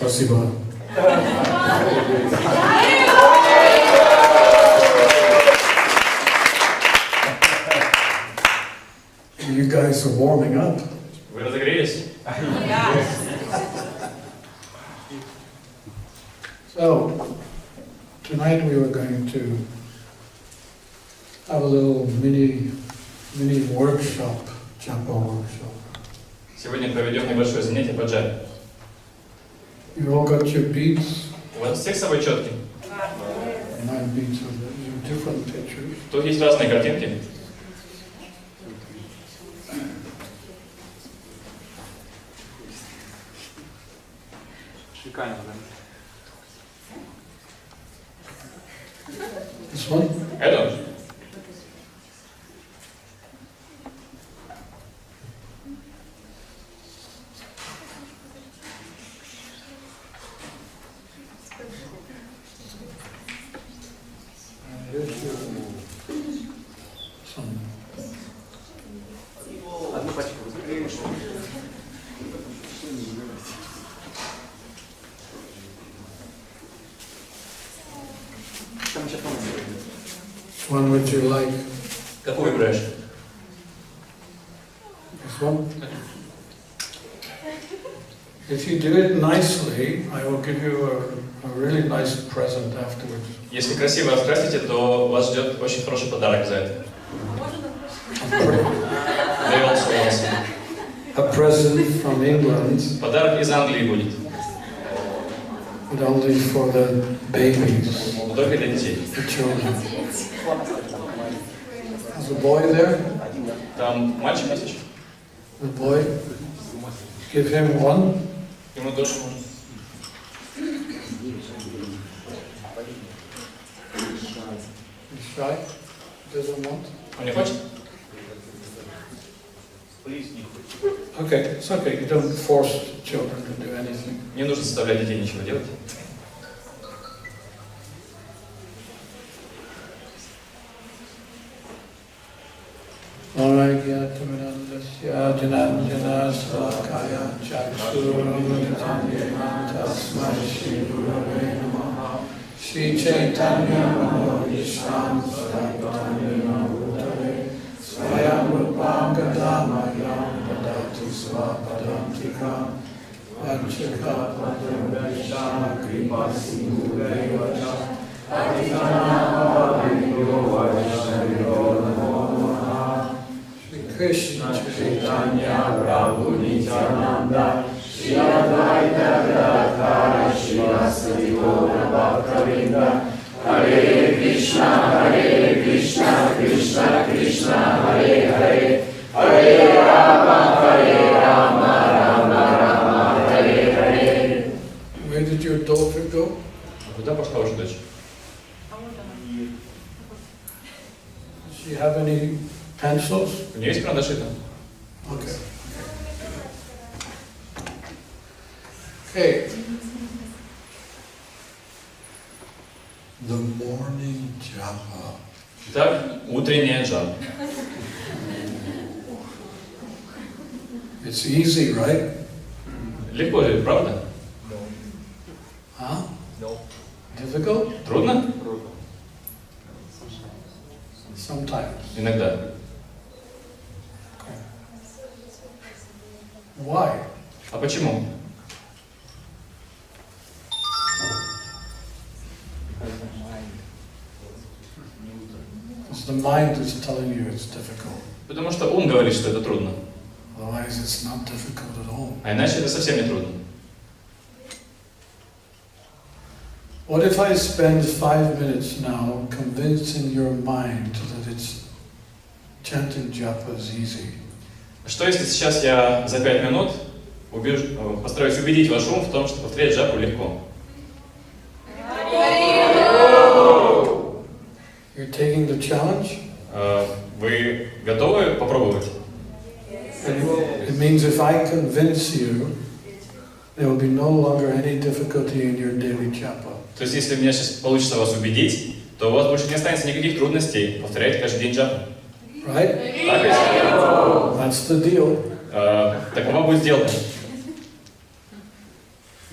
Спасибо. You guys are warming up. Вы разогрелись? So, tonight we were going to have a little mini workshop, japa workshop. Сегодня проведем небольшое занятие по джапе. You all got your beads? У вас всех с собой четки? 9 beads of different pictures. Тут есть разные картинки. This one? Это? Одну пачку. One would you like? Какой выбираешь? This one? If you do it nicely, I will give you a really nice present afterwards. Если красиво раскрасите, то вас ждет очень хороший подарок за это. A present from England. Подарок из Англии будет. But only for the babies. Только для детей. The children. Is a boy there? Там мальчик есть еще? The boy. Give him one. Ему тоже можно. He's shy. Doesn't want. Он не хочет? Okay, it's okay. You don't force children to do anything. Не нужно заставлять детей ничего делать. Shri Chaitanya Mahaprabhu Swayam Rupam Gadamayam Dadati Swapadantikam Vanchika Padam Vishana Kripa Sindhurevacha Aditana Bhaviyo Vaishnaviyo Namo Namaha Shri Krishna Chaitanya Prabhu Nityananda Shri Advaita Gadadhara Srivasadi Gaura Bhaktivedanta Hare Krishna, Krishna Krishna, Hare Hare, Hare Rama, Rama Rama, Hare Hare. Where did your daughter go? Куда пошла ваша дочь? Does she have any pencils? У нее есть карандаши там? Okay. Okay. The morning japa. Итак, утренняя джапа. It's easy, right? Легко же, правда? Huh? No. Difficult? Трудно? Sometimes. Иногда. Okay. Why? А почему? Because the mind is telling you it's difficult. Потому что ум говорит, что это трудно. Otherwise, it's not difficult at all. А иначе это совсем не трудно. What if I spend 5 minutes now convincing your mind that it's chanting japa is easy? Что если сейчас я за 5 минут постараюсь убедить ваш ум в том, что повторять джапу легко? You're taking the challenge? Вы готовы попробовать? It means if I convince you, there will be no longer any difficulty in your daily japa. То есть, если у меня сейчас получится вас убедить, то у вас больше не останется никаких трудностей повторять каждый день джапу. Right? Так ведь? That's the deal. Такова будет сделка.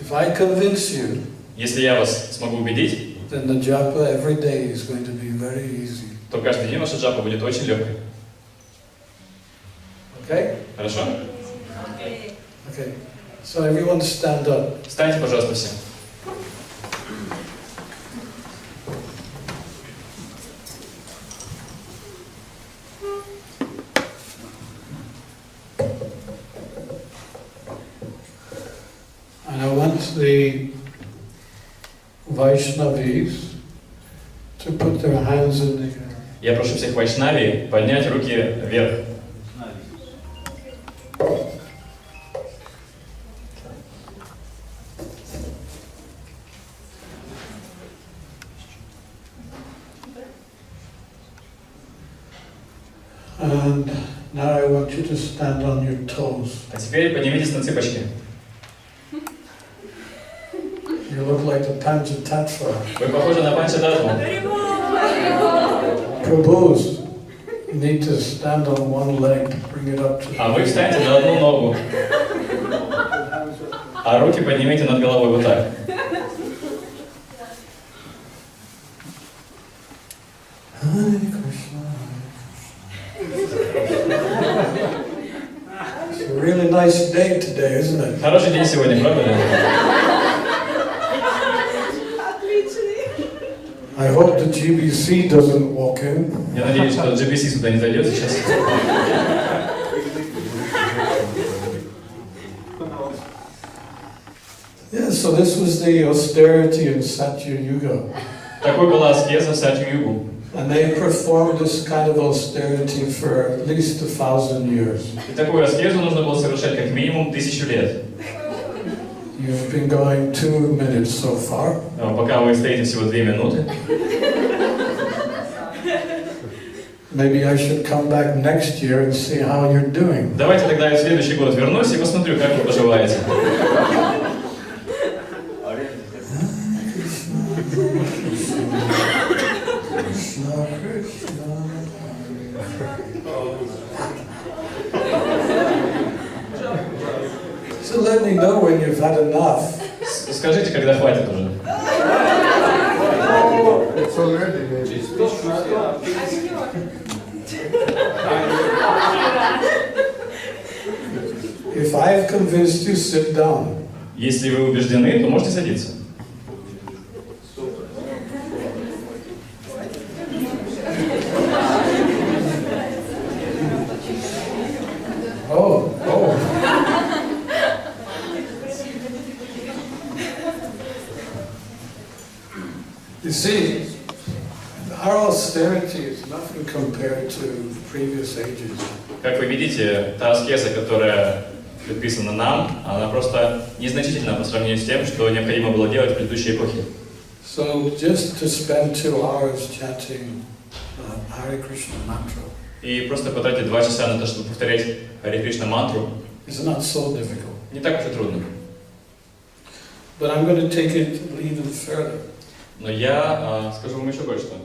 If I convince you, Если я вас смогу убедить, then the japa every day is going to be very easy. то каждый день ваша джапа будет очень легкой. Okay? Хорошо? Okay. So everyone stand up. Встаньте, пожалуйста, все. And I want the Vaishnavis to put their hands in the air. Я прошу всех вайшнави поднять руки вверх. And now I want you to stand on your toes. А теперь поднимитесь на цыпочки. You look like the Panchatattva. Вы похожи на Панчадатву. Prabhus, you need to stand on one leg, bring it up to А вы встаньте на одну ногу. А руки поднимите над головой вот так. Hare Krishna. It's a really nice day today, isn't it? Хороший день сегодня, правда ли? I hope the GBC doesn't walk in. Я надеюсь, что GBC сюда не зайдет сейчас. Yeah, so this was the austerity in Satya Yuga. Такой была аскеза в Сатью-югу. And they performed this kind of austerity for at least 1,000 years. И такую аскезу нужно было совершать как минимум 1000 лет. You've been going 2 minutes so far. Пока вы стоите всего 2 минуты. Maybe I should come back next year and see how you're doing. Давайте тогда я в следующий год вернусь и посмотрю, как вы поживаете. So let me know when you've had enough. Скажите, когда хватит уже. It's already maybe. If I've convinced you, sit down. Если вы убеждены, то можете садиться. Oh. You see, our austerity is nothing compared to previous ages. Как вы видите, та аскеза, которая предписана нам, она просто незначительна по сравнению с тем, что необходимо было делать в предыдущей эпохе. So just to spend 2 hours chanting Hare Krishna mantra. И просто потратить 2 часа на то, чтобы повторять Харе Кришна мантру, It's not so difficult. не так уж и трудно. But I'm going to take it even further. Но я скажу вам еще кое-что.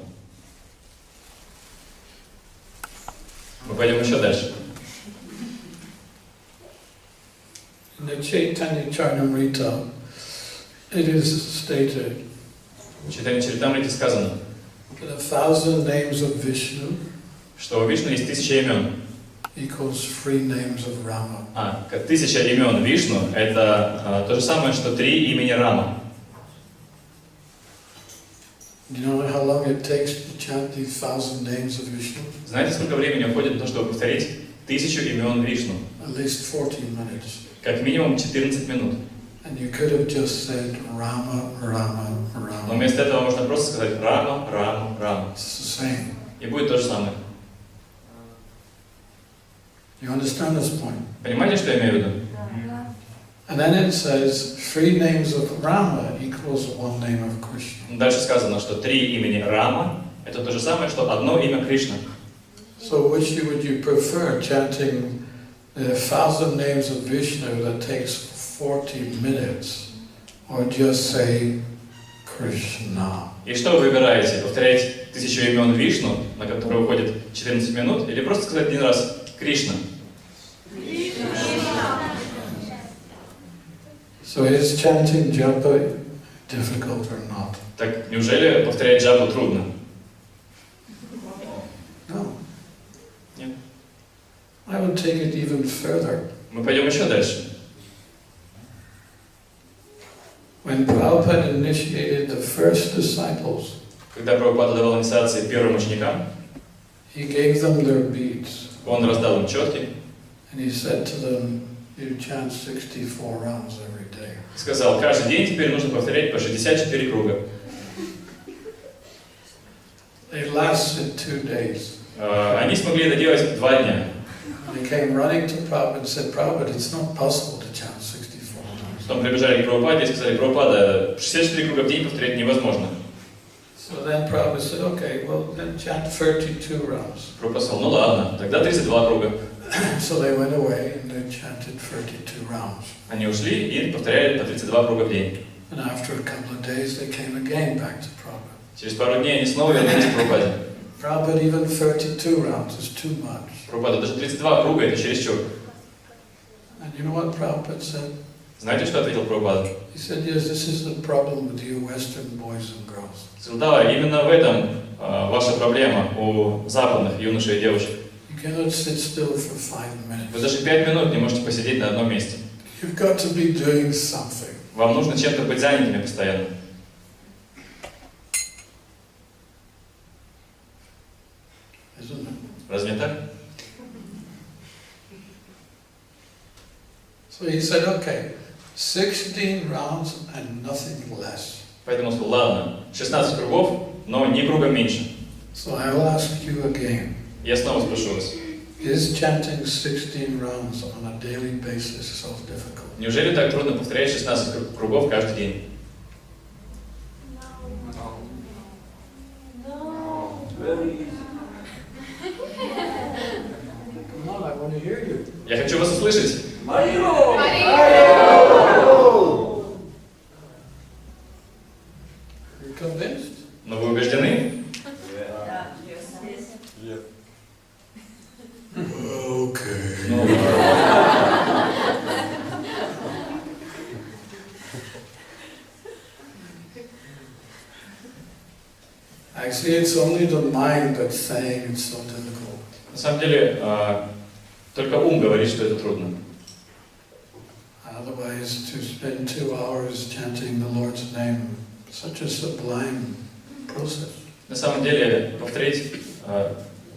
Мы пойдем еще дальше. In the Chaitanya Charitamrita, it is stated В Чайтанья Чаритамрите сказано, that 1,000 names of Vishnu что у Вишну есть 1000 имен. equals 3 names of Rama. 1000 имен Вишну – это то же самое, что 3 имени Рама. Do you know how long it takes to chant these 1,000 names of Vishnu? Знаете, сколько времени уходит на то, чтобы повторить 1000 имен Вишну? At least 14 minutes. Как минимум 14 минут. And you could have just said Rama, Rama, Но Rama. вместо этого можно просто сказать Рама, Рама, Рама. It's the same. И будет то же самое. You understand this point? Понимаете, что я имею в виду? And then it says 3 names of Rama equals 1 name of Krishna. Дальше сказано, что 3 имени Рама – это то же самое, что одно имя Кришна. So which would you prefer, chanting the 1,000 names of Vishnu that takes 40 minutes, or just say Krishna? И что вы выбираете? Повторять 1000 имен Вишну, на которые уходит 14 минут, или просто сказать один раз Кришна? So is chanting japa difficult or not? Так неужели повторять джапу трудно? No. Нет. I would take it even further. Мы пойдем еще дальше. When Prabhupada initiated the first disciples, Когда Прабхупада давал инициации первым ученикам, he gave them their beads. он раздал им четки And he said to them, you chant 64 rounds every day. и сказал, каждый день теперь нужно повторять по 64 круга. They lasted 2 days. Они смогли это делать 2 дня. They came running to Prabhupada and said, Prabhupada, it's not possible to chant 64 rounds. Потом прибежали к Прабхупаде и сказали, Прабхупада, 64 круга в день повторять невозможно. So then Prabhupada said, okay, well then chant 32 rounds. Прабхупада сказал, ну ладно, тогда 32 круга. So they went away and they chanted 32 rounds. Они ушли и повторяли по 32 круга в день. And after a couple of days they came again back to Prabhupada. Через пару дней они снова вернулись к Прабхупаде. Prabhupada, even 32 rounds is too much. Прабхупада, даже 32 круга это чересчур. And you know what Prabhupada said? Знаете, что ответил Прабхупада? He said, yes, this is the problem with you Western boys and girls. Сказал, да, именно в этом ваша проблема у западных юношей и девушек. You cannot sit still for 5 minutes. Вы даже 5 минут не можете посидеть на одном месте. You've got to be doing something. Вам нужно чем-то быть занятыми постоянно. Isn't it? Разве не так? So he said, okay, 16 rounds and nothing less. Поэтому сказал, ладно, 16 кругов, но ни круга меньше. So I'll ask you again. Я снова спрошу вас. Is chanting 16 rounds on a daily basis so difficult? Неужели так трудно повторять 16 кругов каждый день? Come on, I want to hear you. Я хочу вас услышать. You're convinced? Но вы убеждены? Okay. Ну, Actually, it's only the mind that's saying it's so difficult. на самом деле, только ум говорит, что это трудно. Otherwise, to spend 2 hours chanting the Lord's name, such a sublime process. На самом деле, потратить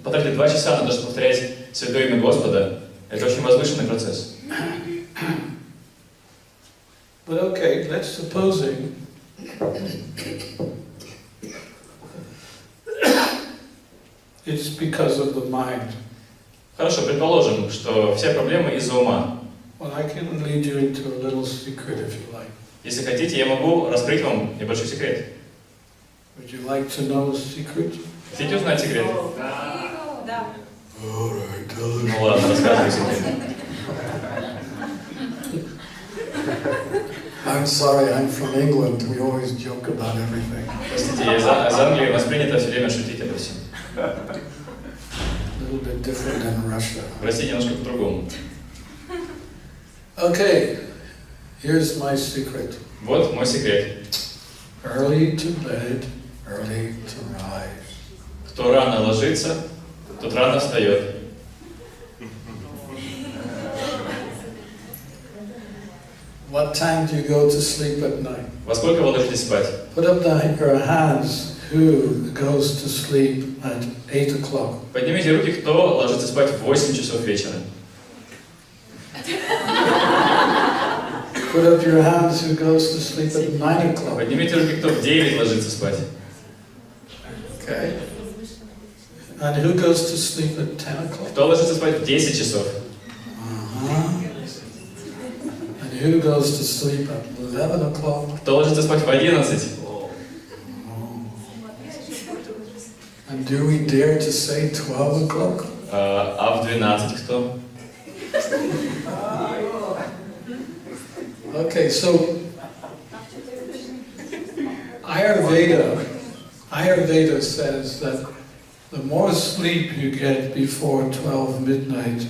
2 часа на то, чтобы повторять Святое имя Господа, это очень возвышенный процесс. But okay, let's supposing it's because of the mind. Хорошо, предположим, что все проблемы из-за ума. Well, I can lead you into a little secret if you like. Если хотите, я могу раскрыть вам небольшой секрет. Would you like to know a secret? Хотите узнать секрет? Да. All right, tell us. Ну ладно, рассказывай секрет. I'm sorry, I'm from England. We always joke about everything. Простите, я из Англии, у нас принято все время шутить обо всем. A little bit different than Russia. В России немножко по-другому. Okay, here's my secret. Вот мой секрет. Early to bed, early to rise. Кто рано ложится, тот рано встает. What time do you go to sleep at night? Во сколько вы ложитесь спать? Put up your hands who goes to sleep at 8 o'clock. Поднимите руки, кто ложится спать в 8 часов вечера. Put up your hands who goes to sleep at 9 o'clock. Поднимите руки, кто в 9 ложится спать. Okay. And who goes to sleep at 10 o'clock? Кто ложится спать в 10 часов? And who goes to sleep at 11 o'clock? Кто ложится спать в 11? And do we dare to say 12 o'clock? А в 12 кто? Okay, so Ayurveda says that the more sleep you get before 12 midnight,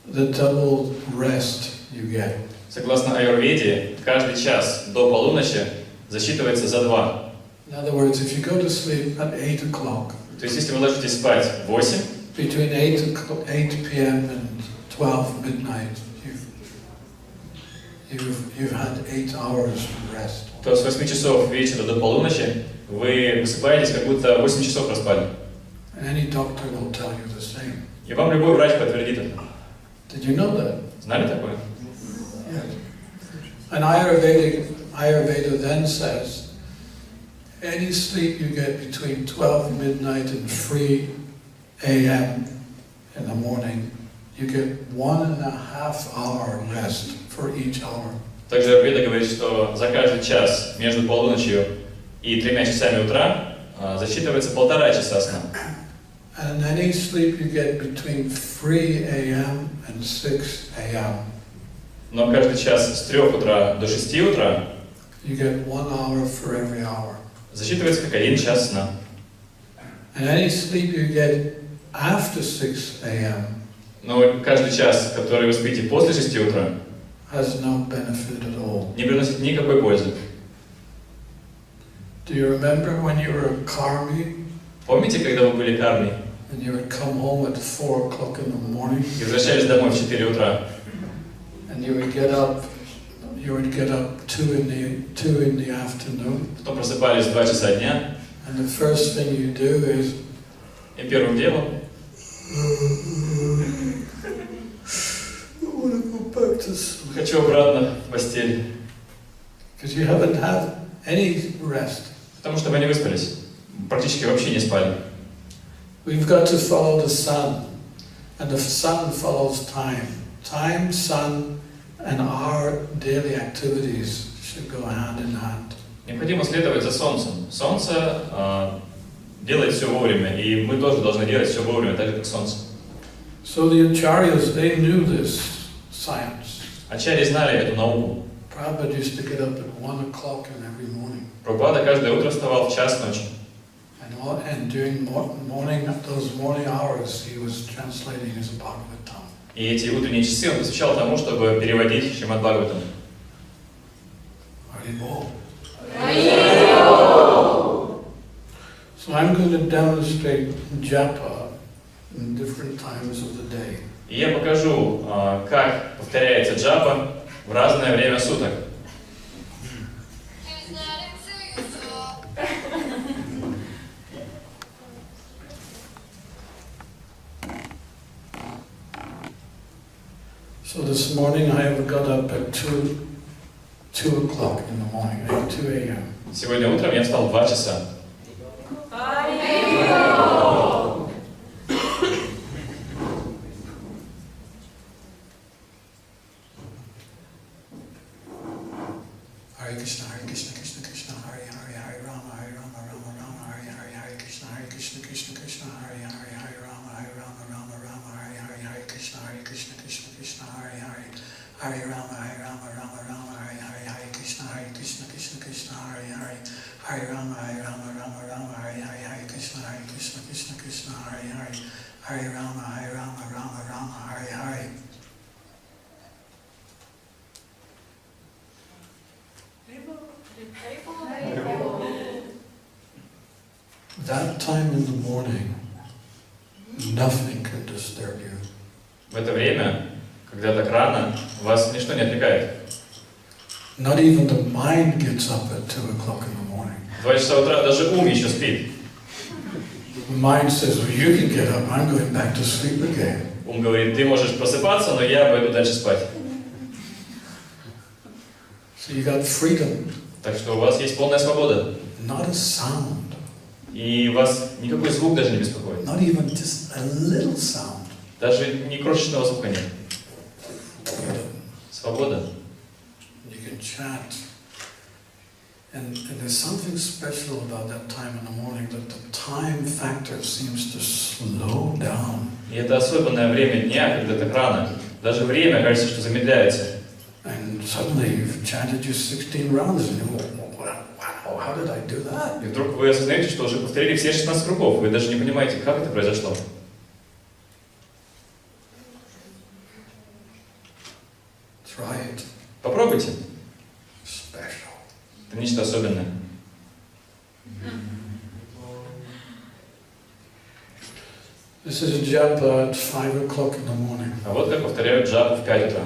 the double rest you you get. Согласно Аюрведе, каждый час до полуночи засчитывается за 2. In other words, if you go to sleep at 8 o'clock, То есть, если вы ложитесь спать в 8, between 8 p.m. and 12 midnight, you've had 8 hours rest. то с 8 часов вечера до полуночи вы высыпаетесь, как будто 8 часов проспали. And any doctor will tell you the same. И вам любой врач подтвердит это. Did you know that? Знали такое? Yes. And Ayurveda then says, any sleep you get between 12 midnight and 3 a.m. in the morning, you get 1.5 hour rest for each hour. Также Аюрведа говорит, что за каждый час между полуночью и 3 часами утра засчитывается 1,5 часа сна. And any sleep you get between 3 a.m. and 6 a.m. Но каждый час с 3 утра до 6 утра you get 1 hour for every hour. засчитывается как 1 час сна. And any sleep you get after 6 a.m. Но каждый час, который вы спите после 6 утра, has no benefit at all. не приносит никакой пользы. Do you remember when you were a karmi Помните, когда вы были карми and you would come home at 4 o'clock in the morning и возвращались домой в 4 утра? and you would get up 2 in the afternoon, Потом просыпались в 2 часа дня, and the first thing you do is и первым делом I want to go back to sleep. хочу обратно в постель, Because you haven't had any rest. потому что вы не выспались, практически вообще не спали. We've got to follow the sun, and the sun follows time. Time, sun, and our daily activities should go hand in hand. Необходимо следовать за Солнцем. Солнце делает все вовремя, и мы тоже должны делать все вовремя, так же как Солнце. So the acharyas, they knew this science. Ачарьи знали эту науку. Prabhupada used to get up at 1 o'clock in every morning. Прабхупада каждое утро вставал в час ночи. And during those morning hours, he was translating his Bhagavatam. И эти утренние часы он посвящал тому, чтобы переводить Шримад Бхагаватам. Haribol. So I'm going to demonstrate japa in different times of the day. И я покажу, как повторяется джапа в разное время суток. So this morning I have got up at 2 o'clock in the morning, at 2 a.m. Сегодня утром я встал в 2 часа. Hare Krishna, Krishna Krishna, Hare Hare, Hare Rama, Rama Rama, Hare Hare, Hare Krishna, Krishna Krishna, Hare Hare, Hare Rama, Rama Rama, Hare Hare, Hare Krishna, Krishna Krishna, Hare Hare, Hare Rama, Rama Rama, Hare Hare, Hare Krishna, Krishna, Hare Hare, Hare Rama, Rama Rama, Hare Hare, Hare Krishna, Krishna, Hare Hare, Hare Rama, Rama, Hare Hare. That time in the morning, nothing can disturb you. В это время, когда так рано, вас ничто не отвлекает. Not even the mind gets up at 2 o'clock in the morning. В 2 часа утра даже ум еще спит. The mind says, well, you can get up, I'm going back to sleep again. Ум говорит, ты можешь просыпаться, но я пойду дальше спать. So you got freedom. Так что у вас есть полная свобода. Not a sound. И вас никакой звук даже не беспокоит. Not even just a little sound. Даже ни крошечного звука нет. Freedom. Свобода. You can chant. And there's something special about that time in the morning, that the time factor seems to slow down. И это особенное время дня, когда так рано. Даже время кажется, что замедляется. And suddenly you've chanted your 16 rounds and you go, wow, how did I do that? И вдруг вы осознаете, что уже повторили все 16 кругов. Вы даже не понимаете, как это произошло. Try it. Попробуйте. Special. Это нечто особенное. This is a japa at 5 o'clock in the morning. А вот как повторяют джапу в 5 утра.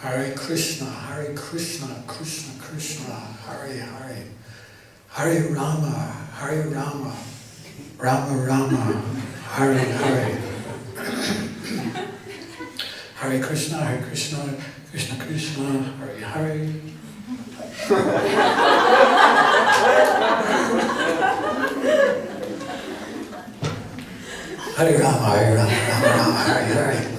Hare Krishna, Krishna Krishna, Hare Hare. Hare Rama, Rama Rama, Hare Hare. Hare Krishna, Krishna Krishna, Hare Hare. Hare Rama, Rama Rama, Hare Hare.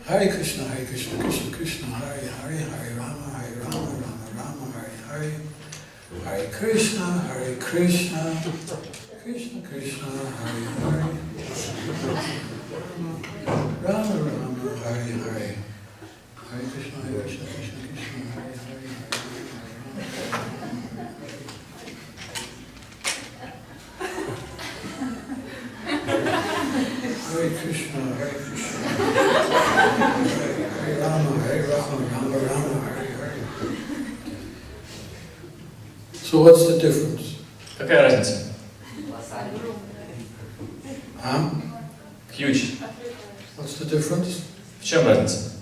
Hare Krishna, Krishna Krishna, Hare Hare, Hare Rama, Rama Rama, Hare Hare. Hare Krishna, Krishna Krishna, Hare Hare. Rama Rama, Hare Hare. Hare Krishna, Krishna Krishna, Hare Hare. Hare Krishna, Hare Rama, Rama Rama, Hare Hare. So what's the difference? Какая разница? Huh? Huge. What's the difference? В чем разница?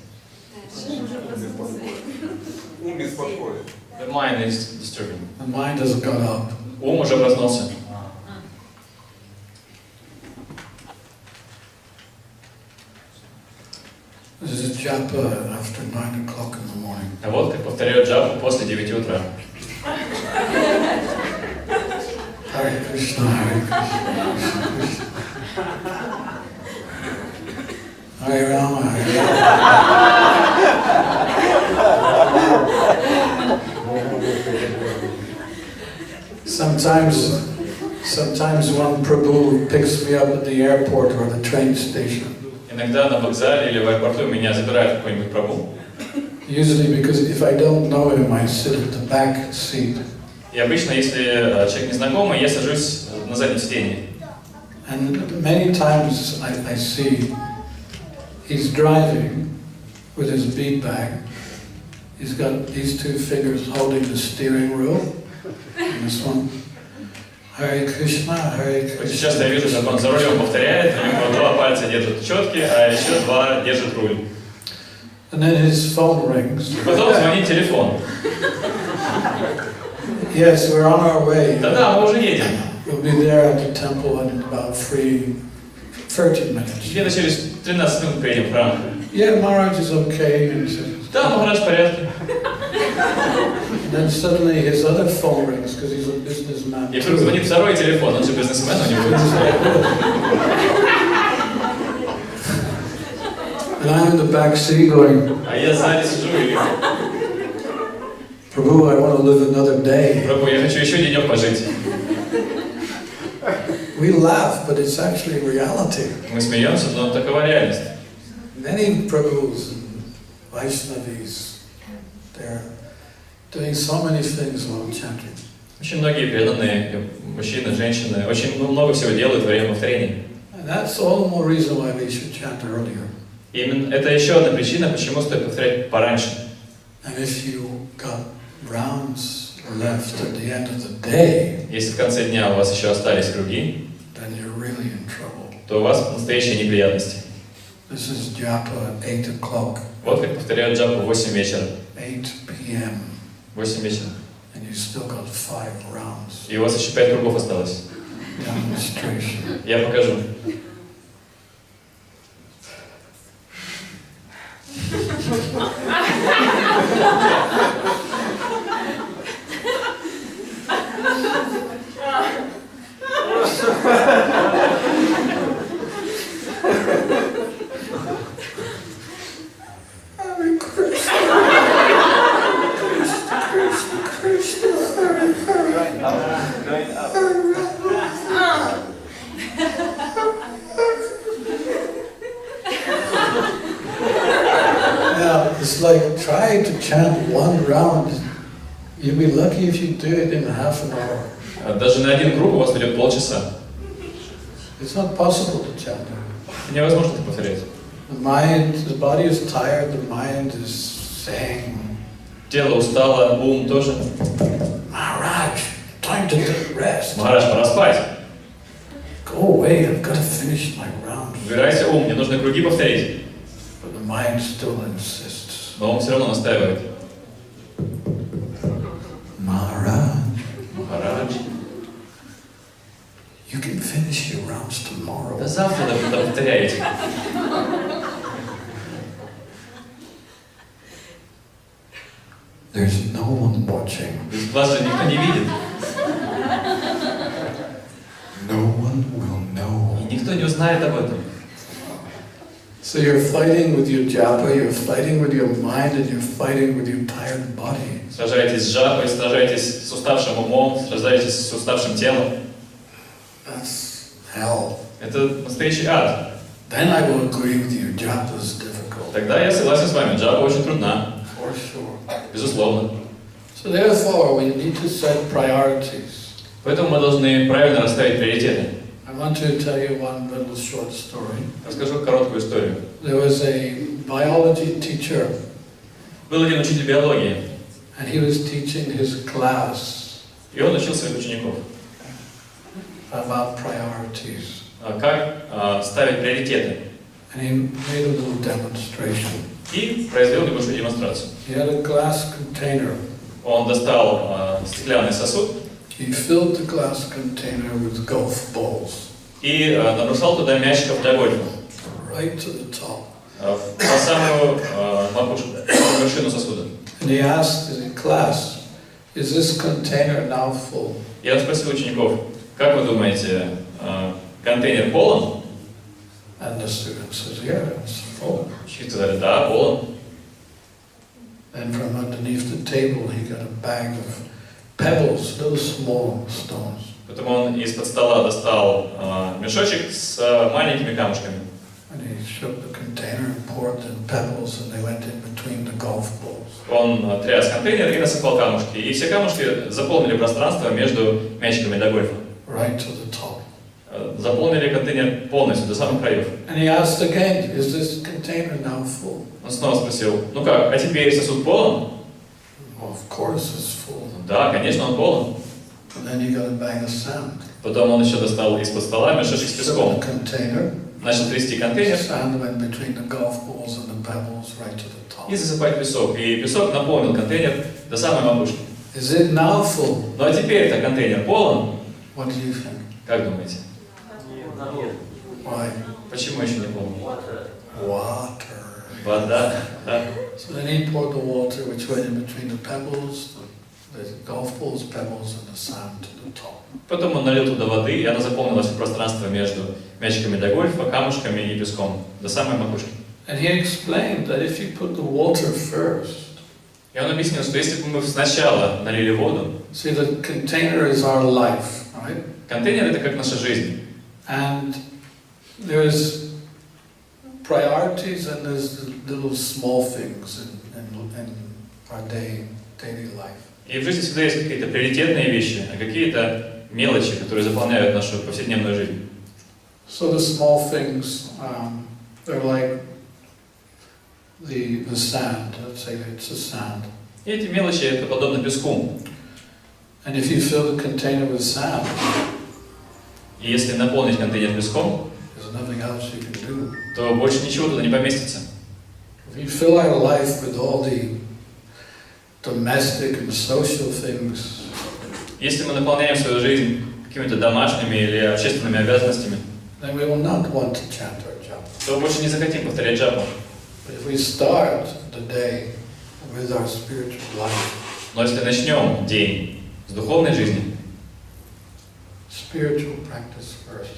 Ум беспокоит. The mind is disturbing. The mind has got up. Ум уже проснулся. This is japa after 9 o'clock in the morning. А вот как повторяют джапу после 9 утра. Hare Krishna, Krishna Krishna. Hare Rama, Hare Sometimes one Prabhu picks me up at the airport or the train station. Иногда на вокзале или в аэропорту меня забирает какой-нибудь прабху. Usually because if I don't know him, I sit at the back seat. И обычно, если человек незнакомый, я сажусь на заднем сиденье. And many times I see he's driving with his bead bag. He's got these two fingers holding the steering wheel. And this one, Hare Krishna, Hare Krishna. Очень часто я вижу, как он за рулем повторяет, у него 2 пальца держат четки, а еще 2 держат руль. And then his phone rings. И потом звонит телефон. Yes, we're on our way. Да-да, мы уже едем. We'll be there at the temple in about 30 minutes. Где-то через 13 минут приедем в храм. Yeah, Maharaj is okay. And so, Да, Махарадж в порядке. and then suddenly his other phone rings because he's a businessman. И вдруг звонит второй телефон, он же бизнесмен, у него. And I'm in the back seat going, А я сзади сижу и... Prabhu, I want to live another day. Прабху, я хочу еще денек пожить. We laugh, but it's actually reality. Мы смеемся, но такова реальность. Many Prabhus and Vaishnavis, they're doing so many things while chanting. Очень многие преданные, мужчины, женщины, очень много всего делают во время повторений. And that's all the more reason why we should chant earlier. Именно это еще одна причина, почему стоит повторять пораньше. And if you got rounds left at the end of the day, Если в конце дня у вас еще остались круги, then you're really in trouble. то у вас настоящие неприятности. This is japa at 8 o'clock. Вот как повторяют джапу в 8 вечера. 8 p.m. 8 вечера. And you still got 5 rounds. И у вас еще 5 кругов осталось. Demonstration. Я покажу. Hare Krishna. Krishna Krishna. Going up. Yeah, it's like try to chant one round. You'll be lucky if you do it in half an hour. Даже на один круг у вас уйдет полчаса. It's not possible to chant it. Невозможно это повторять. The body is tired, the mind is saying, Тело устало, ум тоже. Maharaj, time to take rest. Махарадж, пора спать. Go away, I've got to finish my round. Убирайся, ум, мне нужно круги повторить. But the mind still insists. Но он все равно настаивает. Maharaj, Махарадж, you can finish your rounds tomorrow. да завтра повторяйте. There's no one watching. Вас же никто не видит. No one will know. И никто не узнает об этом. So you're fighting with your japa, you're fighting with your mind, and you're fighting with your tired body. Сражаетесь с жапой, сражаетесь с уставшим умом, сражаетесь с уставшим телом. That's hell. Это настоящий ад. Then I will agree with you, japa is difficult. Тогда я согласен с вами, джапа очень трудна. For sure. Безусловно. So therefore, we need to set priorities. Поэтому мы должны правильно расставить приоритеты. I want to tell you one little short story. Расскажу короткую историю. There was a biology teacher, Был один учитель биологии, and he was teaching his class и он учил своих учеников, about priorities. как ставить приоритеты. And he made a little demonstration. И произвел небольшую демонстрацию. He had a glass container. Он достал стеклянный сосуд He filled the glass container with golf balls, и набросал туда мячиков для гольфа. right to the top. По самую макушку, по вершину сосуда. And he asked the class, is this container now full? Я спросил учеников, как вы думаете, контейнер полон? And the student says, yeah, it's full. Ученики сказали, да, полон. And from underneath the table, he got a bag of pebbles, little small stones. Потом он из-под стола достал мешочек с маленькими камушками. And he shook the container and poured the pebbles, and they went in between the golf balls. Он тряс контейнер и насыпал камушки. И все камушки заполнили пространство между мячиками для гольфа. Right to the top. Заполнили контейнер полностью, до самых краев. And he asked again, is this container now full? Он снова спросил, ну как, а теперь сосуд полон? Well, of course it's full. Да, конечно, он полон. And then he got a bag of sand. Потом он еще достал из-под стола мешочек с Shook песком. the container. Начал трясти контейнер Sand went between the golf balls and the pebbles right to the top. и засыпать песок. И песок наполнил контейнер до самой макушки. Is it now full? Ну а теперь-то контейнер полон? What do you think? Как думаете? Why? Почему еще не полон? Water. Вода. Да. So then he poured the water which went in between the pebbles, the golf balls, pebbles, and the sand to the top. Потом он налил туда воды, и она заполнила все пространство между мячиками для гольфа, камушками и песком до самой макушки. And he explained that if you put the water first, И он объяснил, что если бы мы сначала налили воду, see the container is our life, right? контейнер это как наша жизнь. And there's priorities and there's the little small things in our daily life. И в жизни всегда есть какие-то приоритетные вещи, а какие-то мелочи, которые заполняют нашу повседневную жизнь. So the small things, they're like the sand. Let's say it's the sand. И эти мелочи это подобно песку. And if you fill the container with sand, И если наполнить контейнер песком, there's nothing else you can do. то больше ничего туда не поместится. If you fill our life with all the domestic and social things, Если мы наполняем свою жизнь какими-то домашними или общественными обязанностями, then we will not want to chant our japa. то больше не захотим повторять джапу. But if we start the day with our spiritual life, Но если начнем день с духовной жизни, spiritual practice first,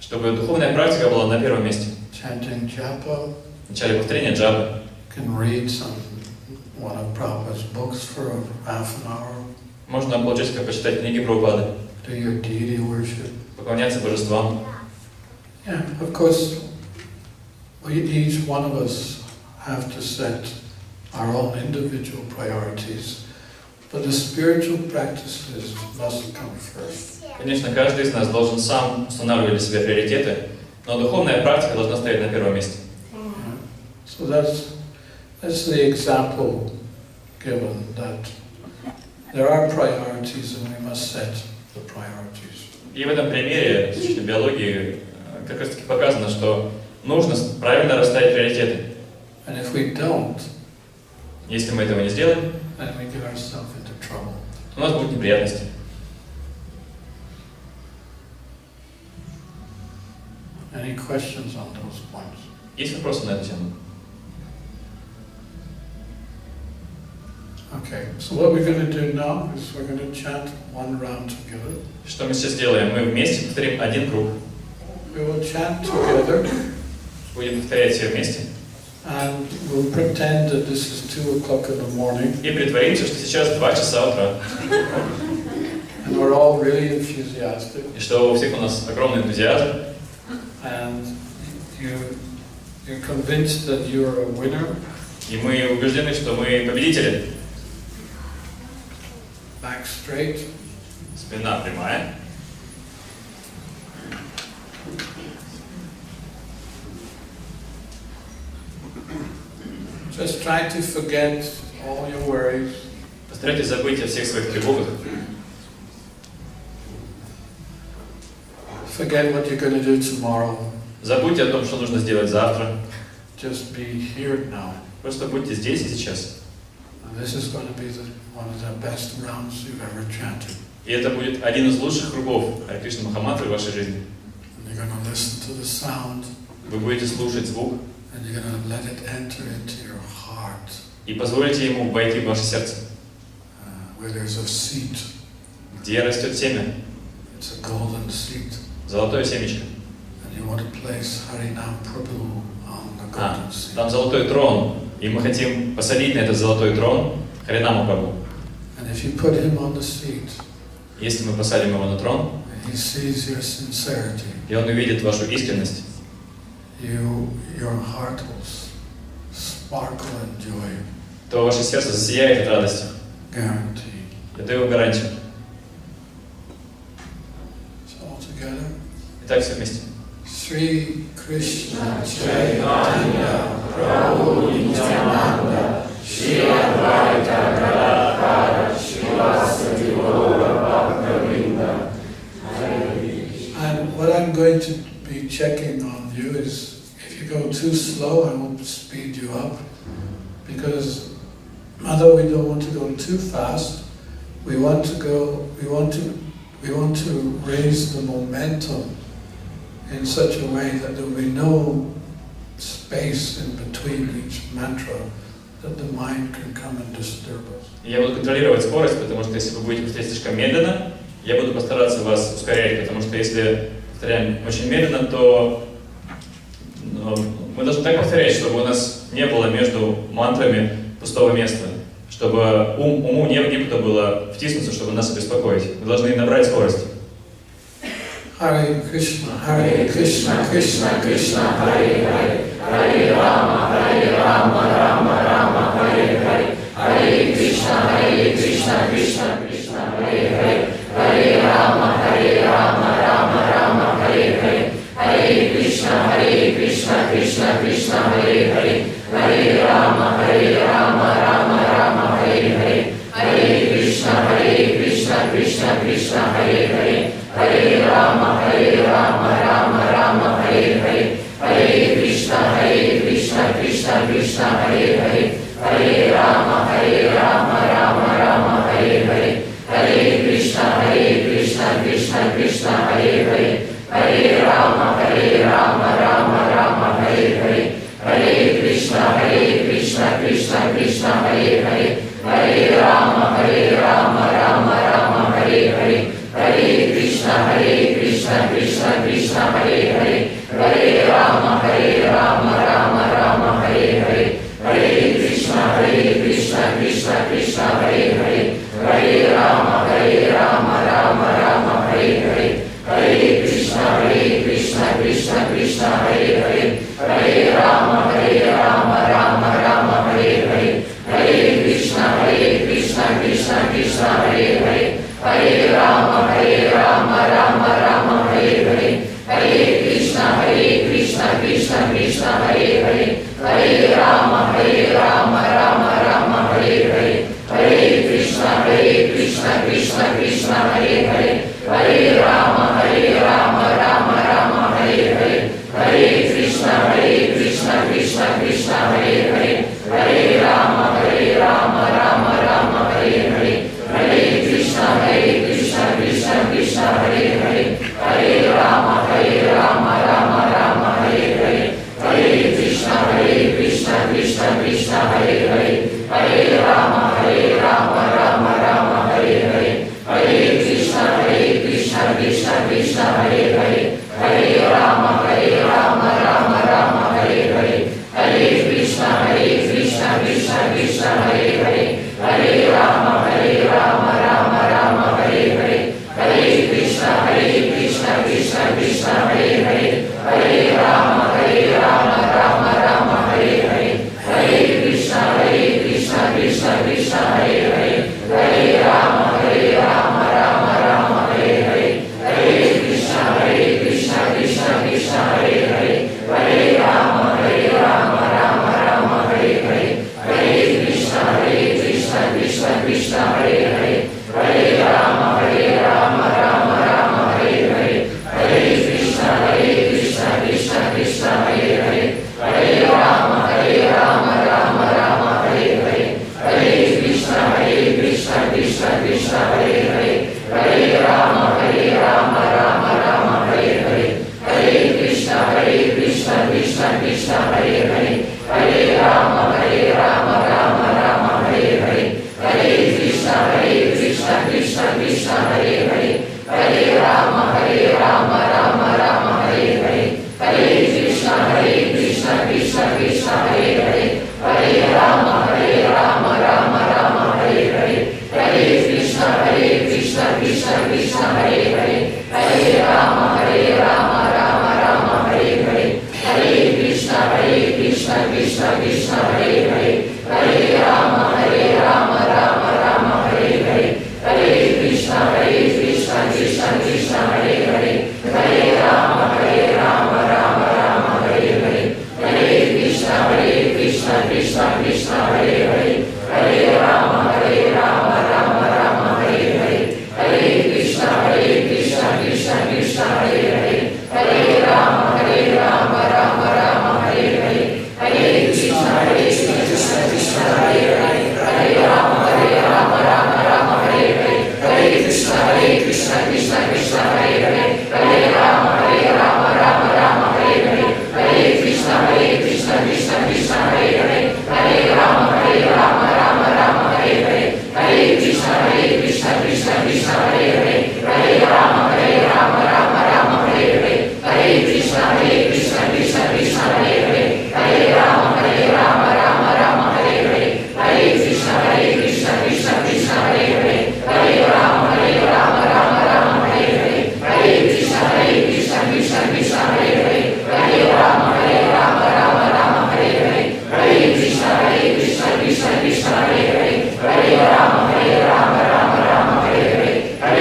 чтобы духовная практика была на первом месте, chanting japa, вначале повторение джапы, can read one of Prabhupada's books for half an hour. Можно получить, как почитать книги Прабхупады, do your deity worship. поклоняться божествам. Yeah, of course, each one of us have to set our own individual priorities, but the spiritual practices must come first. Конечно, каждый из нас должен сам устанавливать для себя приоритеты, но духовная практика должна стоять на первом месте. Yeah. So that's the example given, that there are priorities and we must set the priorities. И в этом примере в биологии как раз таки показано, что нужно правильно расставить приоритеты. And if we don't, Если мы этого не сделаем, then we get ourselves into trouble. у нас будут неприятности. Any questions on those points? Есть вопросы на эту тему? Okay, so what we're going to do now is we're going to chant one round together. Что мы сейчас делаем? Мы вместе повторим один круг. We will chant together Будем повторять все вместе. and we'll pretend that this is 2 o'clock in the morning И притворимся, что сейчас 2 часа утра. and we're all really enthusiastic И что у всех у нас огромный энтузиазм. and you're convinced that you're a winner. И мы убеждены, что мы победители. Back straight. Спина прямая. Just try to forget all your worries. Постарайтесь забыть о всех своих тревогах. Forget what you're going to do tomorrow. Забудьте о том, что нужно сделать завтра. Just be here now. Просто будьте здесь и сейчас. And this is going to be one of the best rounds you've ever chanted. И это будет один из лучших кругов Харе Кришна Махамантры в вашей жизни. And you're going to listen to the sound. Вы будете слушать звук And you're going to let it enter into your heart. и позволите ему войти в ваше сердце, Where there's a seed. где растет семя, It's a golden seed. золотое семечко. And you want to place Harinam Prabhu on the golden seed. Там золотой трон, и мы хотим посадить на этот золотой трон Харинаму Прабху. And if you put him on the seat, Если мы посадим его на трон, and he sees your sincerity, и он увидит вашу искренность, your heart will sparkle in joy. то ваше сердце засияет от радости. Guarantee. Я даю гарантию. So all together. Итак, все вместе. Sri Krishna Chaitanya Prabhu Nityananda Shri Advaita Gadadhara Srivasadi Gaura Bhaktivedanta. And what I'm going to be checking on you is if you go too slow, I will speed you up, because although we don't want to go too fast, we want to raise the momentum in such a way that there will be no space in between each mantra that the mind can come and disturb us. Я буду контролировать скорость, потому что если вы будете повторять слишком медленно, я буду постараться вас ускорять, потому что если повторяем очень медленно, то мы должны так повторять, чтобы у нас не было между мантрами пустого места, чтобы уму некуда было втиснуться, чтобы нас обеспокоить. Мы должны набрать скорость. Hare Krishna, Krishna Krishna, Hare Hare, Hare Rama, Rama Rama, Hare Hare, Hare Krishna, Krishna Krishna, Hare Hare, Hare Rama, Rama Rama, Hare Hare, Hare Krishna, Krishna Krishna, Hare Hare, Hare Rama, Rama Rama, Hare Hare, Hare Krishna, Krishna Krishna, Hare Hare, Hare Rama, Rama Rama, Hare Hare, Hare Krishna, Krishna Krishna, Hare Hare, Hare Rama, Rama Rama, Hare Hare, Hare Krishna, Krishna Krishna, Hare Hare, Hare Rama, Rama Rama, Hare Hare, Hare Krishna, Krishna Krishna, Hare Hare, Hare Rama, Rama Rama, Hare Hare, Hare Krishna, Krishna Krishna, Hare Hare, Hare Rama, Rama Rama, Hare Hare, Hare Krishna, Krishna Krishna, Hare Hare, Hare Rama, Krishna Krishna Hare Hare, Hare Rama Rama Rama Hare Hare, Hare Krishna Krishna Krishna Hare Hare, Hare Rama Rama Rama Hare Hare, Hare Krishna Krishna Krishna Hare Hare, Hare Rama Rama Rama Hare Hare, Hare Krishna Krishna Krishna Hare Hare, Hare Rama Rama Rama Hare Hare, Hare Krishna Krishna Krishna Hare Hare, Hare Rama Rama Rama Hare Hare, Hare Krishna Krishna Krishna Hare Hare, Hare Rama Rama Rama Hare Hare, Hare Krishna Krishna Krishna Hare Hare, Hare Rama Rama Rama Hare Hare, Hare Krishna Krishna Krishna Hare Hare, Hare Rama Rama Rama Hare Hare, Hare Krishna Krishna Krishna Hare Hare, Hare Rama Rama Rama Hare Hare, Hare Krishna Krishna Krishna Hare Hare, Hare Rama Rama Rama Hare Hare, Hare Krishna Krishna Krishna Hare Hare, Hare Rama Rama Rama Hare Hare, Hare Krishna Krishna Krishna Hare Hare, Hare Rama Rama Rama Hare Hare, Hare Krishna Krishna Krishna Hare Hare, Hare Rama Rama Rama Hare Hare, Hare Krishna Krishna Krishna Hare Hare, Hare Rama Rama Rama Hare Hare, Hare Krishna Krishna Krishna Hare Hare, Hare Rama Rama Rama Hare Hare, Hare Krishna Krishna Krishna Hare Hare, Hare Rama Rama Rama Hare Hare, Hare Krishna Krishna Krishna Hare Hare, Hare Rama Rama Rama Hare Hare, Hare Krishna Krishna Krishna Hare Hare, Hare Rama Rama Rama Hare Hare, Hare Krishna Krishna Krishna Hare Hare, Hare Rama Rama Rama Hare Hare, Hare Krishna Krishna Krishna Hare Hare, Hare Rama Rama Rama Hare Hare, Hare Krishna Krishna Krishna Hare Hare, Hare Rama Rama Rama Hare Hare, Hare Krishna Krishna Krishna Hare Hare, Hare Rama Rama Rama Hare Hare, Hare Krishna Krishna Krishna Hare Hare, Hare Rama Rama Rama Hare Hare, Hare Krishna Krishna Krishna Hare Hare, Hare Rama Rama Rama Hare Hare, Hare Krishna Krishna Krishna Hare Hare, Hare Rama Rama Rama Hare Hare, Hare Krishna Krishna Krishna Hare Hare, Hare Rama Rama Rama Hare Hare, Hare Krishna Krishna Krishna Hare Hare, Hare Rama Rama Rama Hare Hare, Hare Krishna Krishna Krishna Hare Hare, Hare Rama Rama Rama Hare Hare, Hare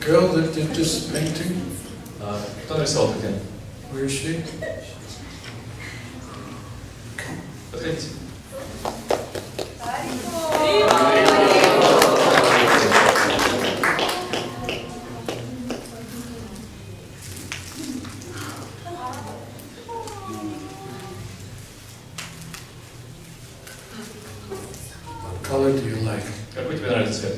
girl that did this painting? Кто нарисовал картину? Where is she? Подходите. What color do you like? Какой тебе нравится цвет?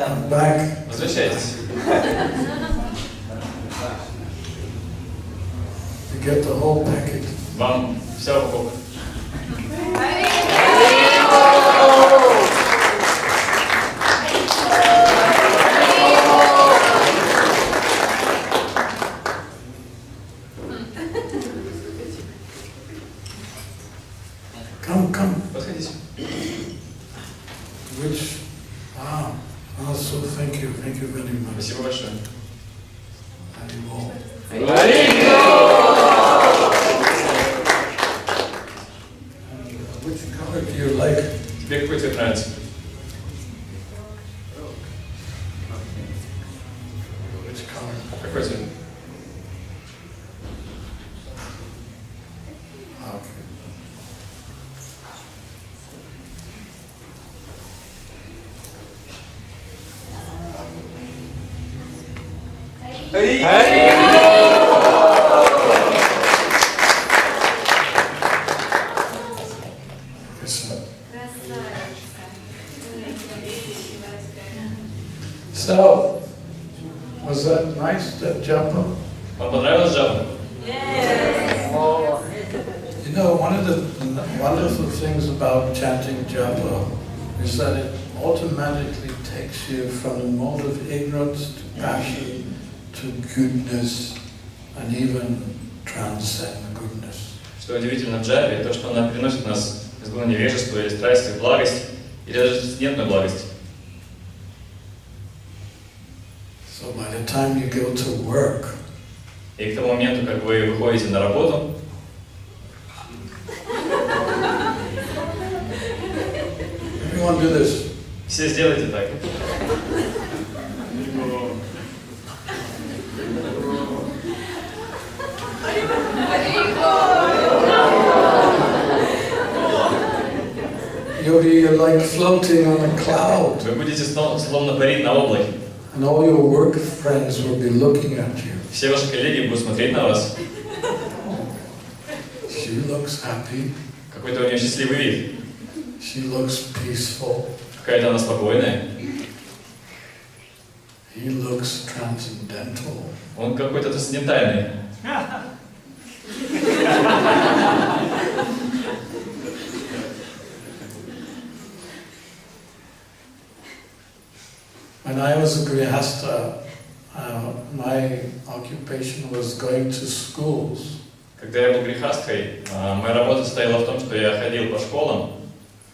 I'm back. Возвращайтесь. You get the whole packet. Вам вся упаковка. Come. Подходите. Which? Wow. Also, thank you very much. Спасибо большое. Haribol. Which color do you like? Тебе какой цвет нравится? Какой цвет? So, was that nice, that japa? Вам понравилось джапа? You know, one of the wonderful things about chanting japa is that it automatically takes you from the mode of ignorance to passion to goodness and even transcend goodness. Что удивительно в джапе, то, что она переносит нас из глубины невежества или страсти в благость, или даже трансцендентную благость. So by the time you go to work, и к тому моменту, как вы выходите на работу, everyone do this. Все сделайте так. You'll be like floating on a cloud. Вы будете словно парить на облаке. And all your work friends will be looking at you. Все ваши коллеги будут смотреть на вас. She looks happy. Какой-то у нее счастливый вид. She looks peaceful. Какая-то она спокойная. He looks transcendental. Он какой-то трансцендентальный. When I was a grihastha, my occupation was going to schools. Когда я был грехастхой, моя работа состояла в том, что я ходил по школам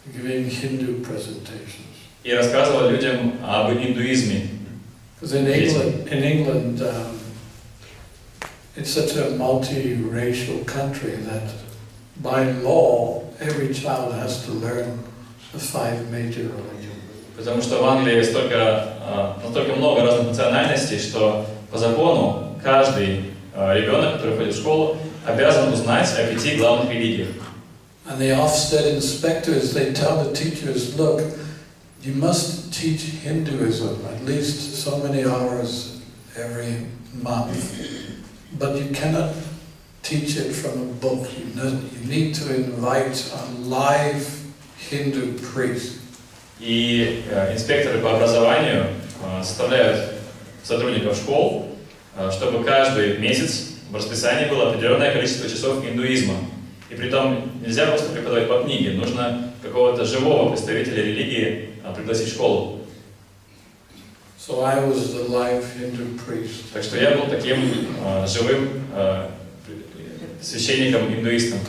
Giving Hindu presentations. И рассказывал людям об индуизме. Because in England, it's such a multi-racial country that by law every child has to learn the 5 major religions. Потому что в Англии настолько много разных национальностей, что по закону каждый ребенок, который ходит в школу, обязан узнать о 5 главных религиях. And the Ofsted inspectors, they tell the teachers, look, you must teach Hinduism at least so many hours every month, but you cannot teach it from a book. You need to invite a live Hindu priest. И инспекторы по образованию составляют сотрудников школ, чтобы каждый месяц в расписании было определенное количество часов индуизма. И при том нельзя просто преподавать по книге, нужно какого-то живого представителя религии пригласить в школу. So I was the live Hindu priest. Так что я был таким живым священником-индуистом.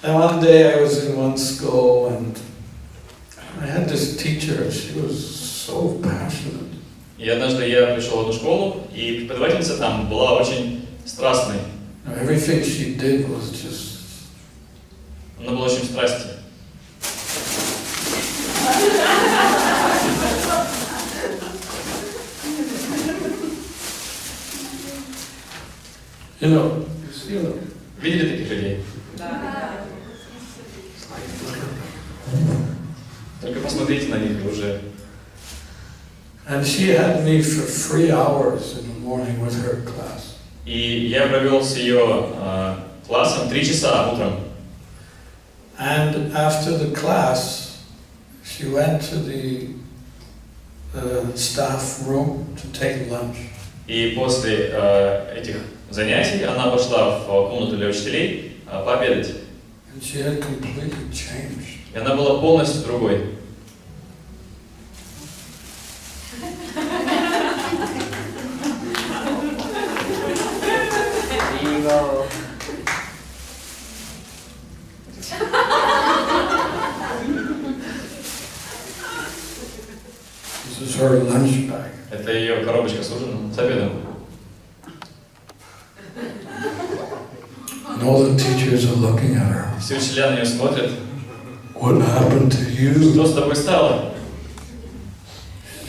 And one day I was in one school and I had this teacher, she was so passionate. И однажды я пришел в одну школу, и преподавательница там была очень страстной. Everything she did was just... Она была очень страстной. You know, Видели таких людей? Только посмотрите на них и уже. And she had me for 3 hours in the morning with her class. И я провел с ее классом 3 часа утром. And after the class, she went to the staff room to take lunch. И после этих занятий она пошла в комнату для учителей пообедать. And she had completely changed. И она была полностью другой. This is her lunch bag. Это ее коробочка с ужином, с обедом. And all the teachers are looking at her. Все учителя на нее смотрят. What happened to you? Что с тобой стало?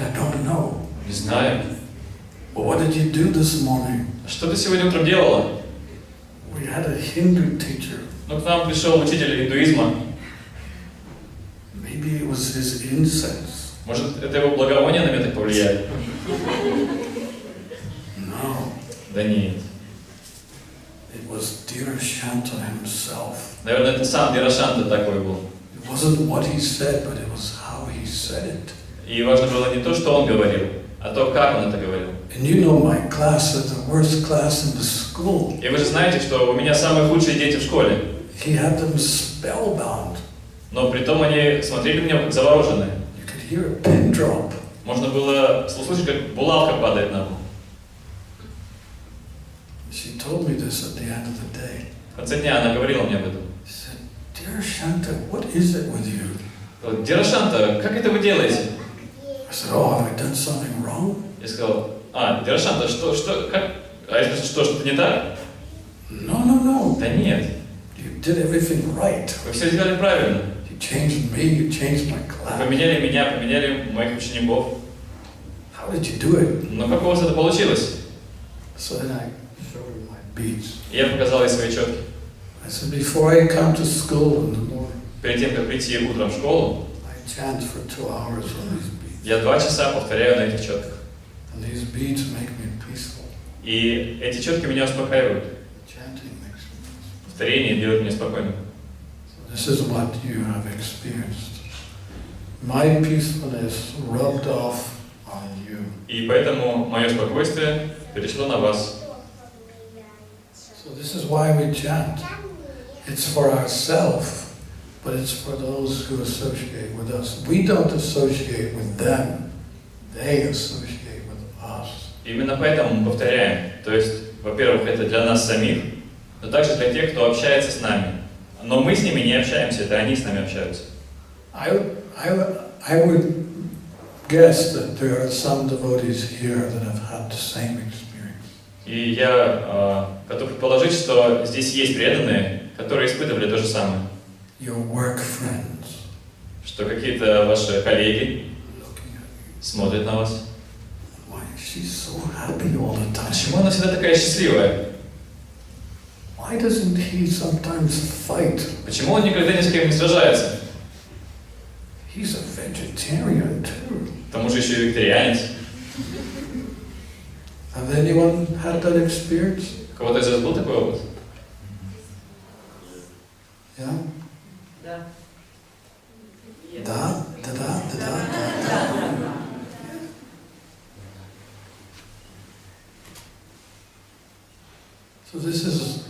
I don't know. Не знаю. Well, what did you do this morning? Что ты сегодня утром делала? We had a Hindu teacher. Ну, к нам пришел учитель индуизма. Maybe it was his incense. Может, это его благовоние на меня так повлияет? No. Да нет. It was Dhirasanta himself. Наверное, это сам Dhirasanta такой был. It wasn't what he said, but it was how he said it. И важно было не то, что он говорил, а то, как он это говорил. And you know my class is the worst class in the school. И вы же знаете, что у меня самые худшие дети в школе. He had them spellbound. Но при том они смотрели на меня как завороженные. You could hear a pin drop. Можно было слушать, как булавка падает на пол. She told me this at the end of the day. В конце дня она говорила мне об этом. She said, Dhirasanta, what is it with you? Dhirasanta, как это вы делаете? I said, oh, have I done something wrong? Я сказал, Dhirasanta, как? А я спросил, что-то не так? No, no, no. Да нет. You did everything right. Вы все сделали правильно. You changed me, you changed my class. Поменяли меня, поменяли моих учеников. How did you do it? Но как у вас это получилось? So then I showed her my beads. И я показал ей свои четки. I said, before I come to school in the morning, Перед тем, как прийти утром в школу, I chant for 2 hours on these beads. я 2 часа повторяю на этих четках. And these beads make me peaceful. И эти четки меня успокаивают. Chanting makes me peaceful. Повторение делает меня спокойным. So this is what you have experienced. My peacefulness rubbed off on you. И поэтому мое спокойствие перешло на вас. So this is why we chant. It's for ourselves, but it's for those who associate with us. We don't associate with them. They associate with us. Именно поэтому мы повторяем. То есть, во-первых, это для нас самих, но также для тех, кто общается с нами. Но мы с ними не общаемся, это они с нами общаются. I would guess that there are some devotees here that have had the same experience. И я готов предположить, что здесь есть преданные, которые испытывали то же самое. Your work friends. Что какие-то ваши коллеги Looking at you. смотрят на вас. Why is she so happy all the time? Почему она всегда такая счастливая? Why doesn't he sometimes fight? Почему он никогда ни с кем не сражается? He's a vegetarian too. К тому же еще и вегетарианец. Have anyone had that experience? У кого-то из вас был такой опыт? Yeah? Да. Da, da, da, da, da, da. So this is,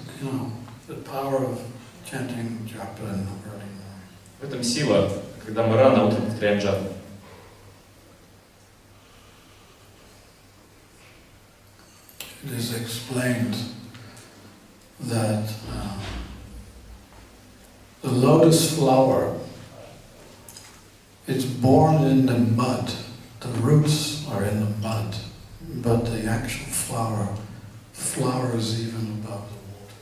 the power of chanting japa in the early morning. В этом сила, когда мы рано утром повторяем джапу. It is explained that the lotus flower is born in the mud. The roots are in the mud, but the actual flower flowers even above the water.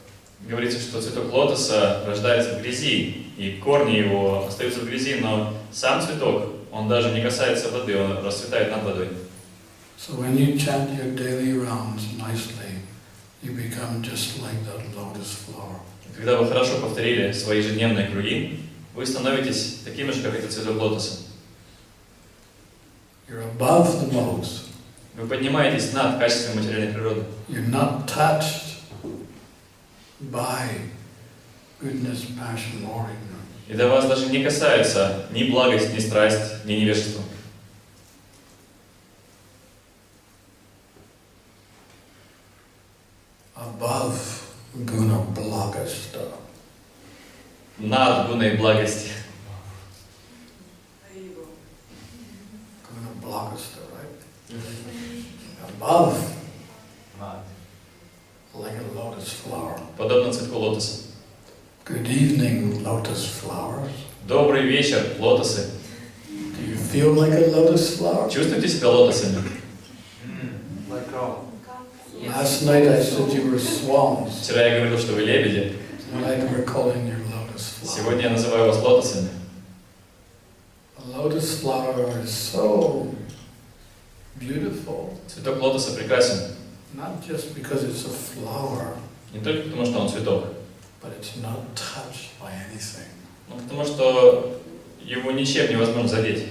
Говорится, что цветок лотоса рождается в грязи, и корни его остаются в грязи, но сам цветок, он даже не касается воды, он расцветает над водой. So when you chant your daily rounds nicely, you become just like that lotus flower. Когда вы хорошо повторили свои ежедневные круги, вы становитесь такими же, как этот цветок лотоса. You're above the modes. Вы поднимаетесь над качеством материальной природы. You're not touched by goodness, passion, or ignorance. И до вас даже не касается ни благость, ни страсть, ни невежество. Above guna blagasta. Над гуной благости. Guna blagasta, right? Above, like a lotus flower. Подобно цветку лотоса. Good evening, lotus flowers. Добрый вечер, лотосы. Do you feel like a lotus flower? Чувствуете себя лотосами? Like how? Last night I said you were swans. Вчера я говорил, что вы лебеди. Tonight we're calling you lotus flower. Сегодня я называю вас лотосами. A lotus flower is so beautiful. Цветок лотоса прекрасен. Not just because it's a flower, Не только потому, что он цветок, but it's not touched by anything. но потому что его ничем невозможно задеть.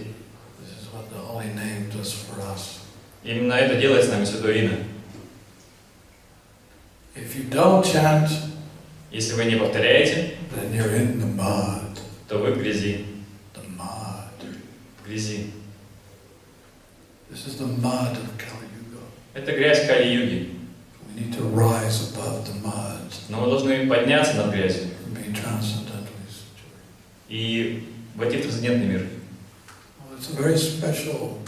This is what the holy name does for us. Именно это делает с нами Святое Имя. If you don't chant, Если вы не повторяете, then you're in the mud. то вы в грязи. The mud. В грязи. This is the mud of Kali Yuga. Это грязь Кали-юги. We need to rise above the mud Но мы должны подняться над грязью and be transcendentally situated. и войти в трансцендентный мир. Well, it's a very special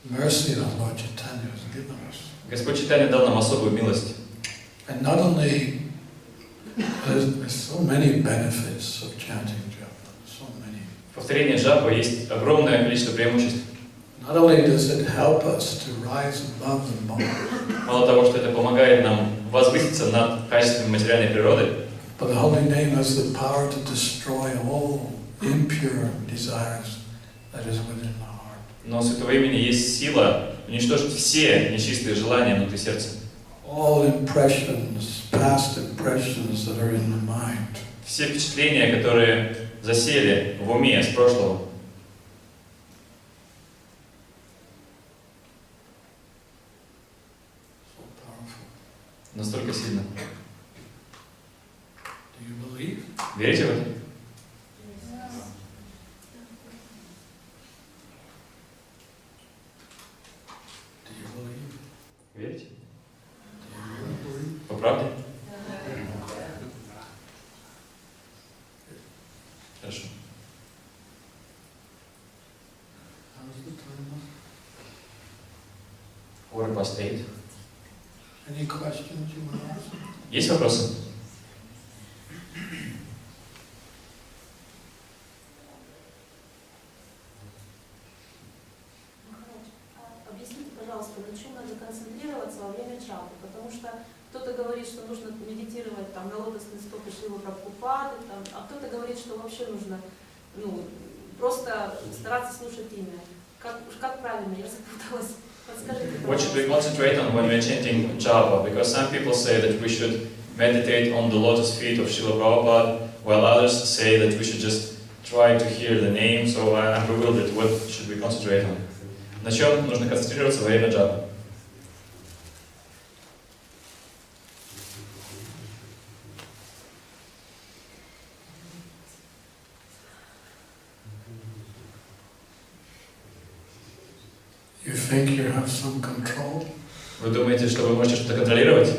mercy that Lord Chaitanya has given us. Господь Чайтанья дал нам особую милость. And not only there's so many benefits of chanting japa, so many. В повторении джапа есть огромное количество преимуществ. Not only does it help us to rise above the mud, Мало того, что это помогает нам возвыситься над качествами материальной природы, but the holy name has the power to destroy all impure desires that is within the heart. но у Святого Имени есть сила уничтожить все нечистые желания внутри сердца. All impressions, past impressions that are in the mind. Все впечатления, которые засели в уме с прошлого. So powerful. Настолько сильно. Do you believe? Верите в это? Do you believe? Верите? Do you really believe? По правде? Хорошо. How's the time? 8:15. Any questions you want to ask? Есть вопросы? Объясните, пожалуйста, на чем надо концентрироваться во время джапы? Потому что кто-то говорит, что нужно медитировать там, на лотосные стопы Шрилы Прабхупады, там, а кто-то говорит, что вообще нужно просто стараться слушать имя. Как правильно? Я запуталась. Подскажите, What should we пожалуйста. concentrate on when we're chanting japa? Because some people say that we should meditate on the lotus feet of Srila Prabhupada, while others say that we should just try to hear the name. So I'm bewildered. What should we concentrate on? На чем нужно концентрироваться во время джапы? You think you have some control? Вы думаете, что вы можете что-то контролировать?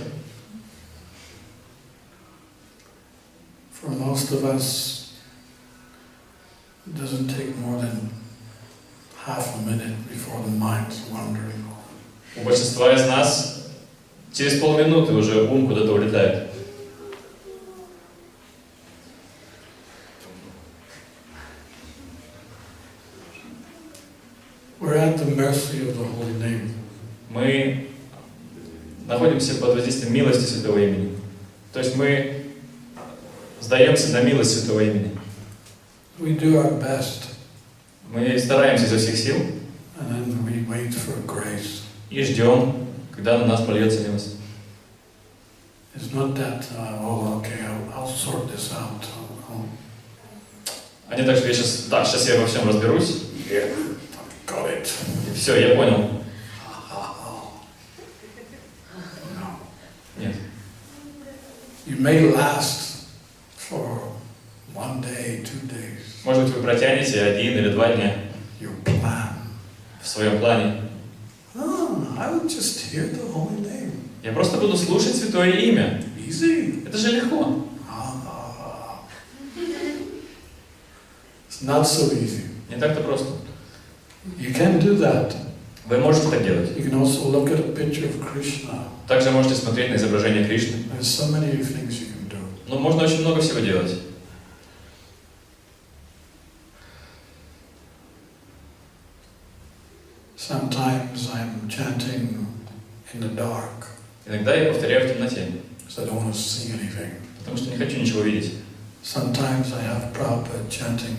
For most of us, it doesn't take more than half a minute before the mind's wandering off. У большинства из нас через полминуты уже ум куда-то улетает. We're at the mercy of the holy name. Мы находимся под воздействием милости Святого Имени. То есть мы сдаемся на милость Святого Имени. We do our best, Мы стараемся изо всех сил and then we wait for grace. и ждем, когда на нас польется милость. It's not that, okay, I'll sort this out. А не так, что я сейчас я во всем разберусь, Yeah, got it. и все, я понял. No. Нет. You may last for 1 day, 2 days. Может быть, вы протянете 1 или 2 дня Your plan. в своем плане. I would just hear the holy name. Я просто буду слушать Святое Имя. Easy. Это же легко. It's not so easy. Не так-то просто. You can do that. Вы можете так делать. You can also look at a picture of Krishna. Также можете смотреть на изображение Кришны. There's so many things you can do. Но можно очень много всего делать. Sometimes I'm chanting in the dark, Иногда я повторяю в темноте, because I don't want to see anything. Потому что не хочу ничего видеть. Sometimes I have Prabhupada chanting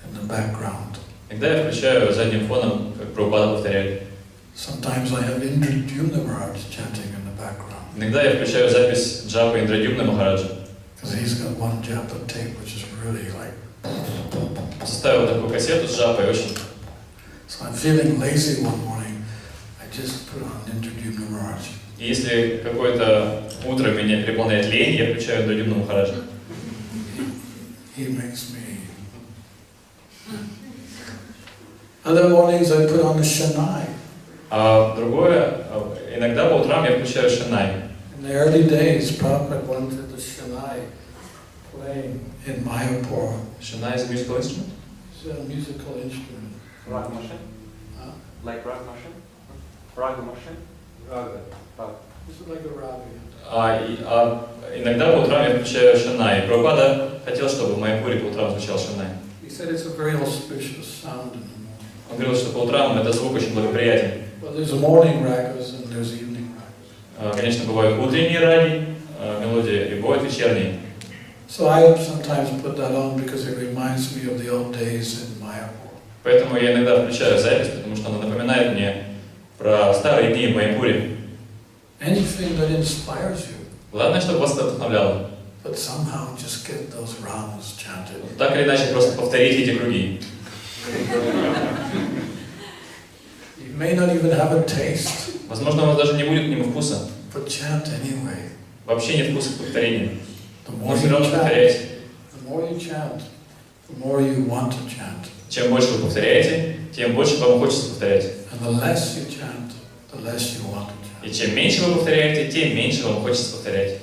in the background. Иногда я включаю задним фоном, как Прабхупада повторяет. Sometimes I have Indradhyumna Maharaj chanting in the background. Иногда я включаю запись джапы Индрадюмна Махараджа. Because he's got one japa tape which is really like... Составил такую кассету с джапой, очень. So I'm feeling lazy one morning. I just put on Indradhyumna Maharaj. И если какое-то утро меня переполняет лень, я включаю Индрадюмна Махараджа. He makes me... Other mornings I put on the Shanai. А другое, иногда по утрам я включаю Шанай. In the early days, Prabhupada wanted the Shanai playing in Mayapur. Шанай is a musical instrument? It's a musical instrument. Rag machine? Huh? Like rag machine? Rag machine? Rag. This is like a ravi. Иногда по утрам я включаю Шанай. Прабхупада хотел, чтобы в Майяпуре по утрам звучал Шанай. He said it's a very auspicious sound in the morning. Он говорил, что по утрам этот звук очень благоприятен. Well, there's morning ragas and there's evening ragas. Конечно, бывают утренние раги, мелодии, и бывают вечерние. So I sometimes put that on because it reminds me of the old days in Mayapur. Поэтому я иногда включаю запись, потому что она напоминает мне про старые дни в Майяпуре. Anything that inspires you, Главное, чтобы вас это вдохновляло. but somehow just get those ramas chanted. Так или иначе, просто повторите эти круги. You may not even have a taste, Возможно, у вас даже не будет к нему вкуса. but chant anyway. Вообще нет вкуса к повторению. The Но more все you равно chant, повторяйте. the more you chant, the more you want to chant. Чем больше вы повторяете, тем больше вам хочется повторять. And the less you chant, the less you want to chant. И чем меньше вы повторяете, тем меньше вам хочется повторять.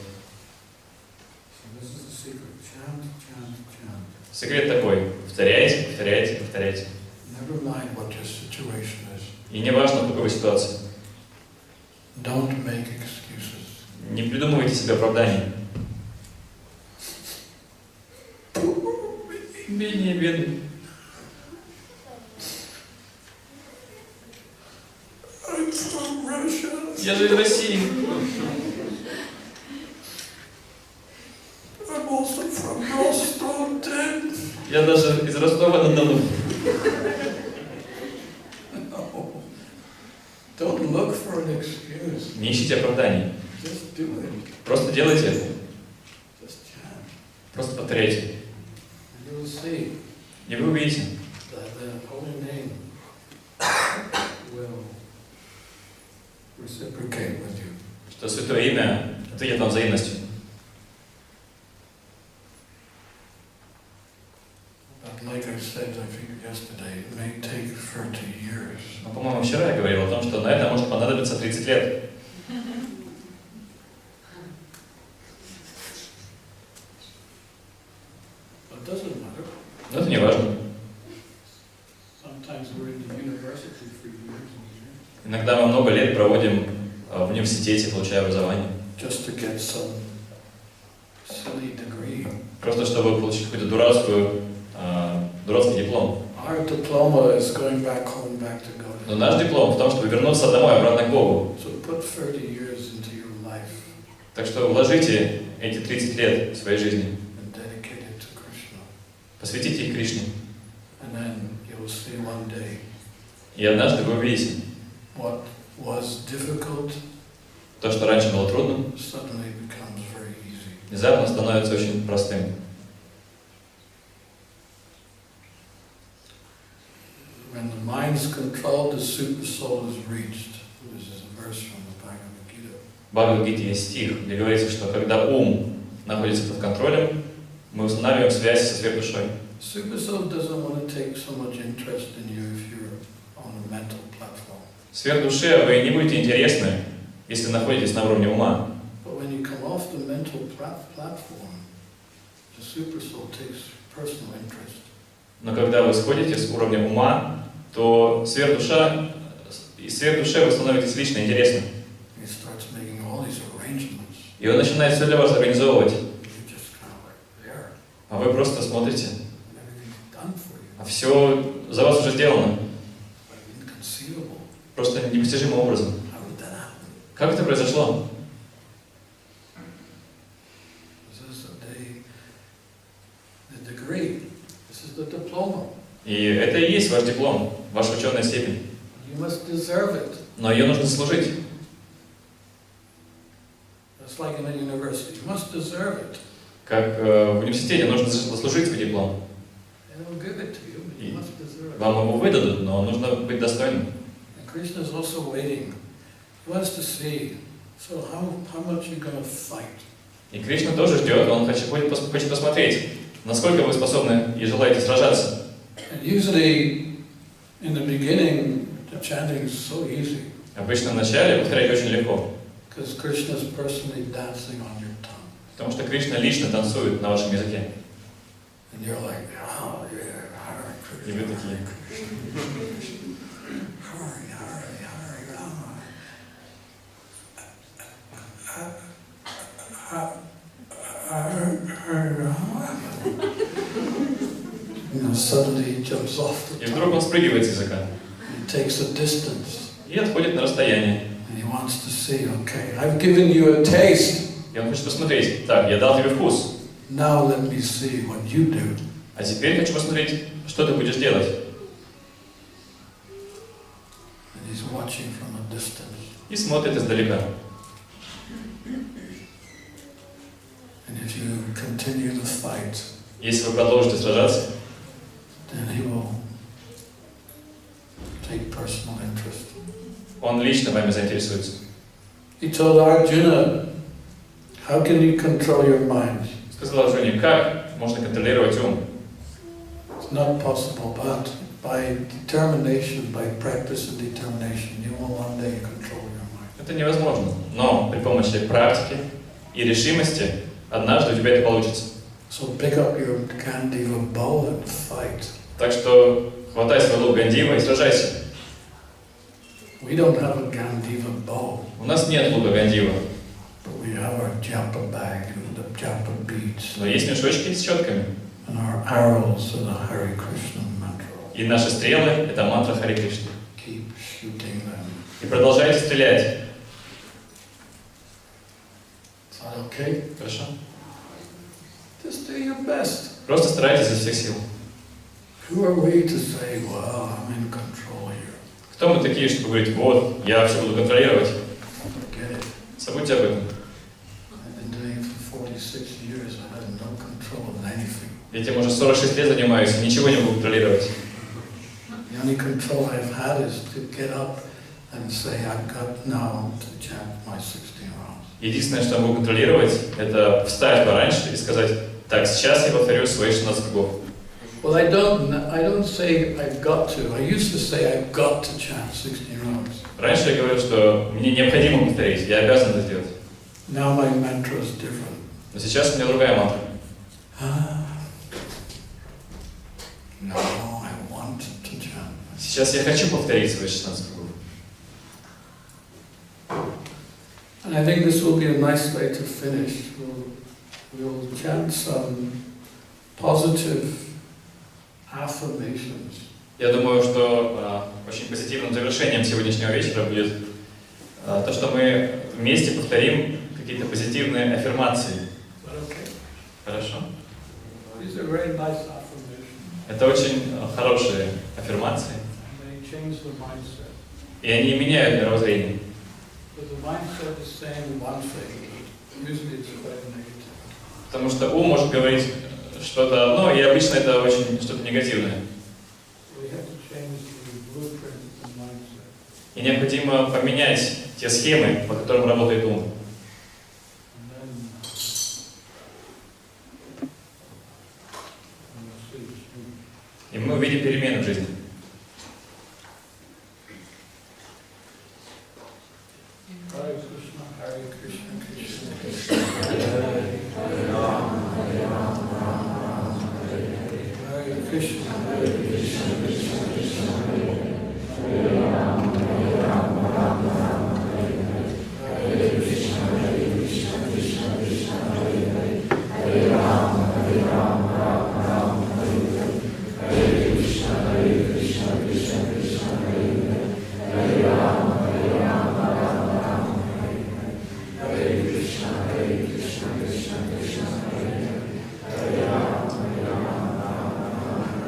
So this is the secret. Chant, chant, chant. Секрет такой. Повторяйте, повторяйте, повторяйте. Never mind what your situation is. И не важно, в какой вы ситуации. Don't make excuses. Не придумывайте себе оправданий. Бедный, бедный. I'm from Russia. Я же из России. I'm also from Rostov-on-Don. Я даже из Ростова-на-Дону. No. Don't look for an excuse. Не ищите оправданий. Just do it. Просто делайте это. Just chant. Просто повторяйте. And you will see И вы увидите, that the holy name will reciprocate with you. что Святое Имя ответит вам взаимностью. But like I said, I think yesterday, it may take 30 years. Но, по-моему, вчера я говорил о том, что на это может понадобиться 30 лет. But it doesn't matter. Но это не важно. Sometimes we're in the university for years and years. Иногда мы много лет проводим в университете, получая образование. Just to get some silly degree. Просто чтобы получить какой-то дурацкий диплом. Our diploma is going back home, back to God. Но наш диплом в том, чтобы вернуться домой, обратно к Богу. So put 30 years into your life Так что вложите эти 30 лет в своей жизни. and dedicate it to Krishna. Посвятите их Кришне. And then you'll see one day И однажды вы увидите, what was difficult то, что раньше было трудным, suddenly becomes very easy. внезапно становится очень простым. When the mind's controlled, the super soul is reached. This is a verse from the Bhagavad Gita. В Бхагавад-гите есть стих, где говорится, что когда ум находится под контролем, мы устанавливаем связь со сверхдушой. Super soul doesn't want to take so much interest in you if you're on a mental platform. Сверхдуше вы не будете интересны, если находитесь на уровне ума. But when you come off the mental platform, the super soul takes personal interest. Но когда вы сходите с уровня ума, то сверхдуше вы становитесь лично интересным. He starts making all these arrangements. И он начинает все для вас организовывать. You're just kind of like there. А вы просто смотрите. Everything's done for you. А все за вас уже сделано. Like inconceivable. Просто непостижимым образом. How did that happen? Как это произошло? This is the This is the diploma. И это и есть ваш диплом, ваша ученая степень. You must deserve it. Но ее нужно заслужить. It's like in a university. You must deserve it. Как в университете нужно заслужить свой диплом. They will give it to you, but you must deserve it. Вам его выдадут, но нужно быть достойным. And Krishna is also waiting. He wants to see. So how much you going to fight? И Кришна тоже ждет, он хочет посмотреть, насколько вы способны и желаете сражаться. And usually, in the beginning, the chanting is so easy. Обычно в начале повторять очень легко. Because Krishna is personally dancing on your tongue. Потому что Кришна лично танцует на вашем языке. And you're like, oh yeah, Hare Krishna. И вы такие. Hare, Hare, Hare Rama. Hare Rama. Suddenly he jumps off the И вдруг он спрыгивает с языка. He takes a distance. И отходит на расстояние. And he wants to see, okay, I've given you a taste. И он хочет посмотреть. Так, я дал тебе вкус. Now let me see what you do. А теперь хочу посмотреть, что ты будешь делать. And he's watching from a distance. И смотрит издалека. And if you continue the fight, Если вы продолжите сражаться, then he will take personal interest. он лично вами заинтересуется. He told Arjuna, how can you control your mind? Сказал Арджуне, как можно контролировать ум? It's not possible, but by determination, by practice and determination, you will one day control your mind. Это невозможно, но при помощи практики и решимости однажды у тебя это получится. So pick up your Gandiva bow and fight. Так что хватай свой лук Гандива и сражайся. We don't have a Gandiva bow, У нас нет лука Гандива, but we have our japa bag and the japa beads но есть мешочки с щетками. and our arrows and the Hare Krishna mantra. И наши стрелы — это мантра Харе Кришны. Keep shooting them. И продолжайте стрелять. Is that okay? Хорошо? Just do your best. Просто старайтесь изо всех сил. Who are we to say, well, I'm in control here? Кто мы такие, чтобы говорить, вот, я все буду контролировать? Forget it. Забудьте об этом. I've been doing it for 46 years. I had no control of anything. Я этим уже 46 лет занимаюсь, и ничего не могу контролировать. The only control I've had is to get up and say, I've got now to chant my 16 rounds. Единственное, что я могу контролировать, это встать пораньше и сказать, так, сейчас я повторю свои 16 кругов. Well, I don't say I've got to. I used to say I've got to chant 16 rounds. Раньше я говорил, что мне необходимо повторить, я обязан это сделать. Now my mantra is different. Но сейчас у меня другая мантра. No, I want to chant. Сейчас я хочу повторить свои 16 кругов. And I think this will be a nice way to finish. We'll chant some positive affirmations. Я думаю, что очень позитивным завершением сегодняшнего вечера будет то, что мы вместе повторим какие-то позитивные аффирмации. Is that okay? Хорошо? These are very nice affirmations. Это очень хорошие аффирмации. They change the mindset. И они меняют мировоззрение. But the mindset is saying one thing. Usually it's quite negative. Потому что ум может говорить что-то одно, и обычно это очень что-то негативное. We have to change the blueprint of the mindset. И необходимо поменять те схемы, по которым работает ум. And then we'll see the change. И мы увидим перемены в жизни. Hare Krishna, Hare Krishna, Krishna Krishna, Hare Krishna, Hare Krishna, Krishna Krishna, Hare Rama, Hare Rama, Rama Rama, Hare Krishna, Hare Krishna, Krishna Krishna, Hare Rama, Hare Rama, Rama Rama, Hare Krishna, Hare Krishna, Krishna Krishna, Hare Rama, Hare Rama, Rama Rama, Hare Krishna, Hare Krishna, Krishna Krishna, Hare Rama, Hare Rama, Rama Rama.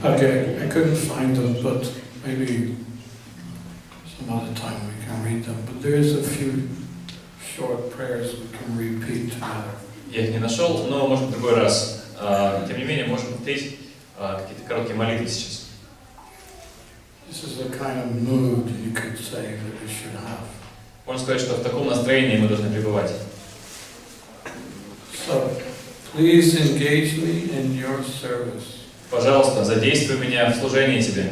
Okay, I couldn't find them, but maybe some other time we can read them. But there is a few short prayers we can repeat together. Я их не нашел, но может в другой раз. Тем не менее, можем повторить какие-то короткие молитвы сейчас. This is the kind of mood you could say that we should have. Можно сказать, что в таком настроении мы должны пребывать. So, please engage me in your service. Пожалуйста, задействуй меня в служении Тебе.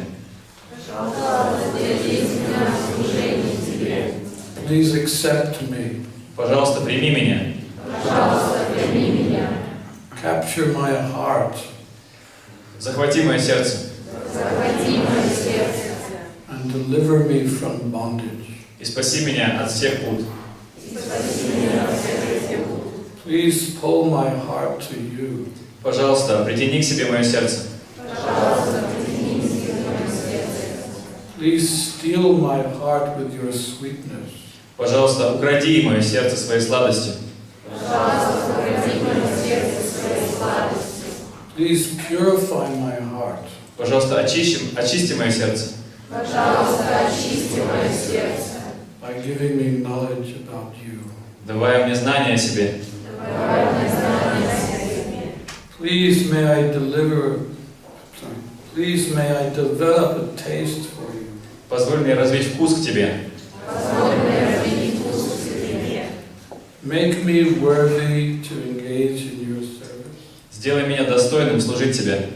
Please accept me. Пожалуйста, прими меня. Capture my heart. Захвати мое сердце. And deliver me from bondage. И спаси меня от всех пут. Please pull my heart to you. Пожалуйста, притяни к себе мое сердце. Please steal my heart with your sweetness. Пожалуйста, укради мое сердце своей сладостью. Please purify my heart. Пожалуйста, очисти мое сердце. By giving me knowledge about you. Давай мне знания о себе. Please may I develop a taste for you. Позволь мне развить вкус к Тебе. Make me worthy to engage in your service. Сделай меня достойным служить Тебе.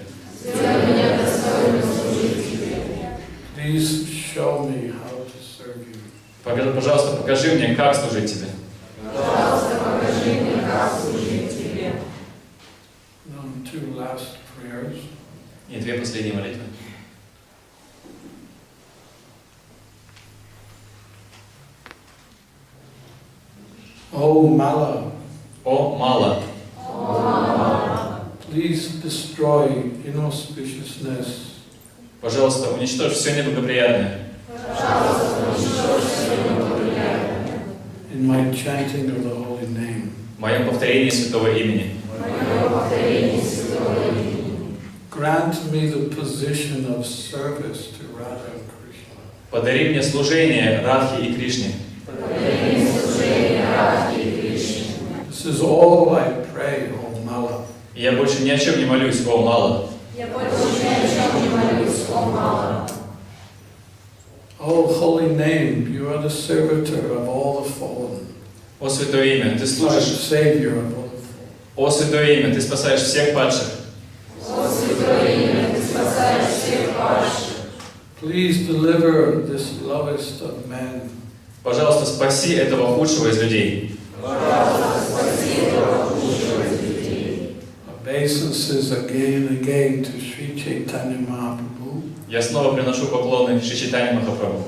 Please show me how to serve you. Пожалуйста, покажи мне, как служить Тебе. Two last prayers. И две последние молитвы. Oh Mala. О, мало. Please destroy inauspiciousness. Пожалуйста, уничтожь все неблагоприятное. In my chanting of the holy name. В моем повторении святого имени. Grant me the position of service to Radha and Krishna. Подари мне служение Радхе и Кришне. This is all I pray, O Mala. Я больше ни о чем не молюсь, о мало. Oh holy name, you are the servitor of all the fallen. О святое имя, ты служишь. Savior of all the fallen. О святое имя, ты спасаешь всех падших. Please deliver this lowest of men. Пожалуйста, спаси этого худшего из людей. Obeisances again and again to Sri Chaitanya Mahaprabhu. Я снова приношу поклоны Шри Чайтанье Махапрабху.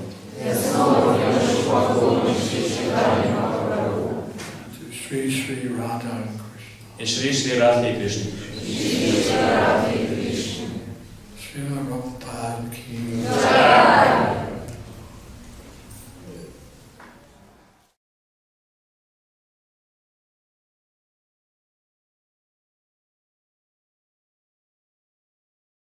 To Sri Sri Radha and Krishna. И Шри Шри Радхе и Кришне.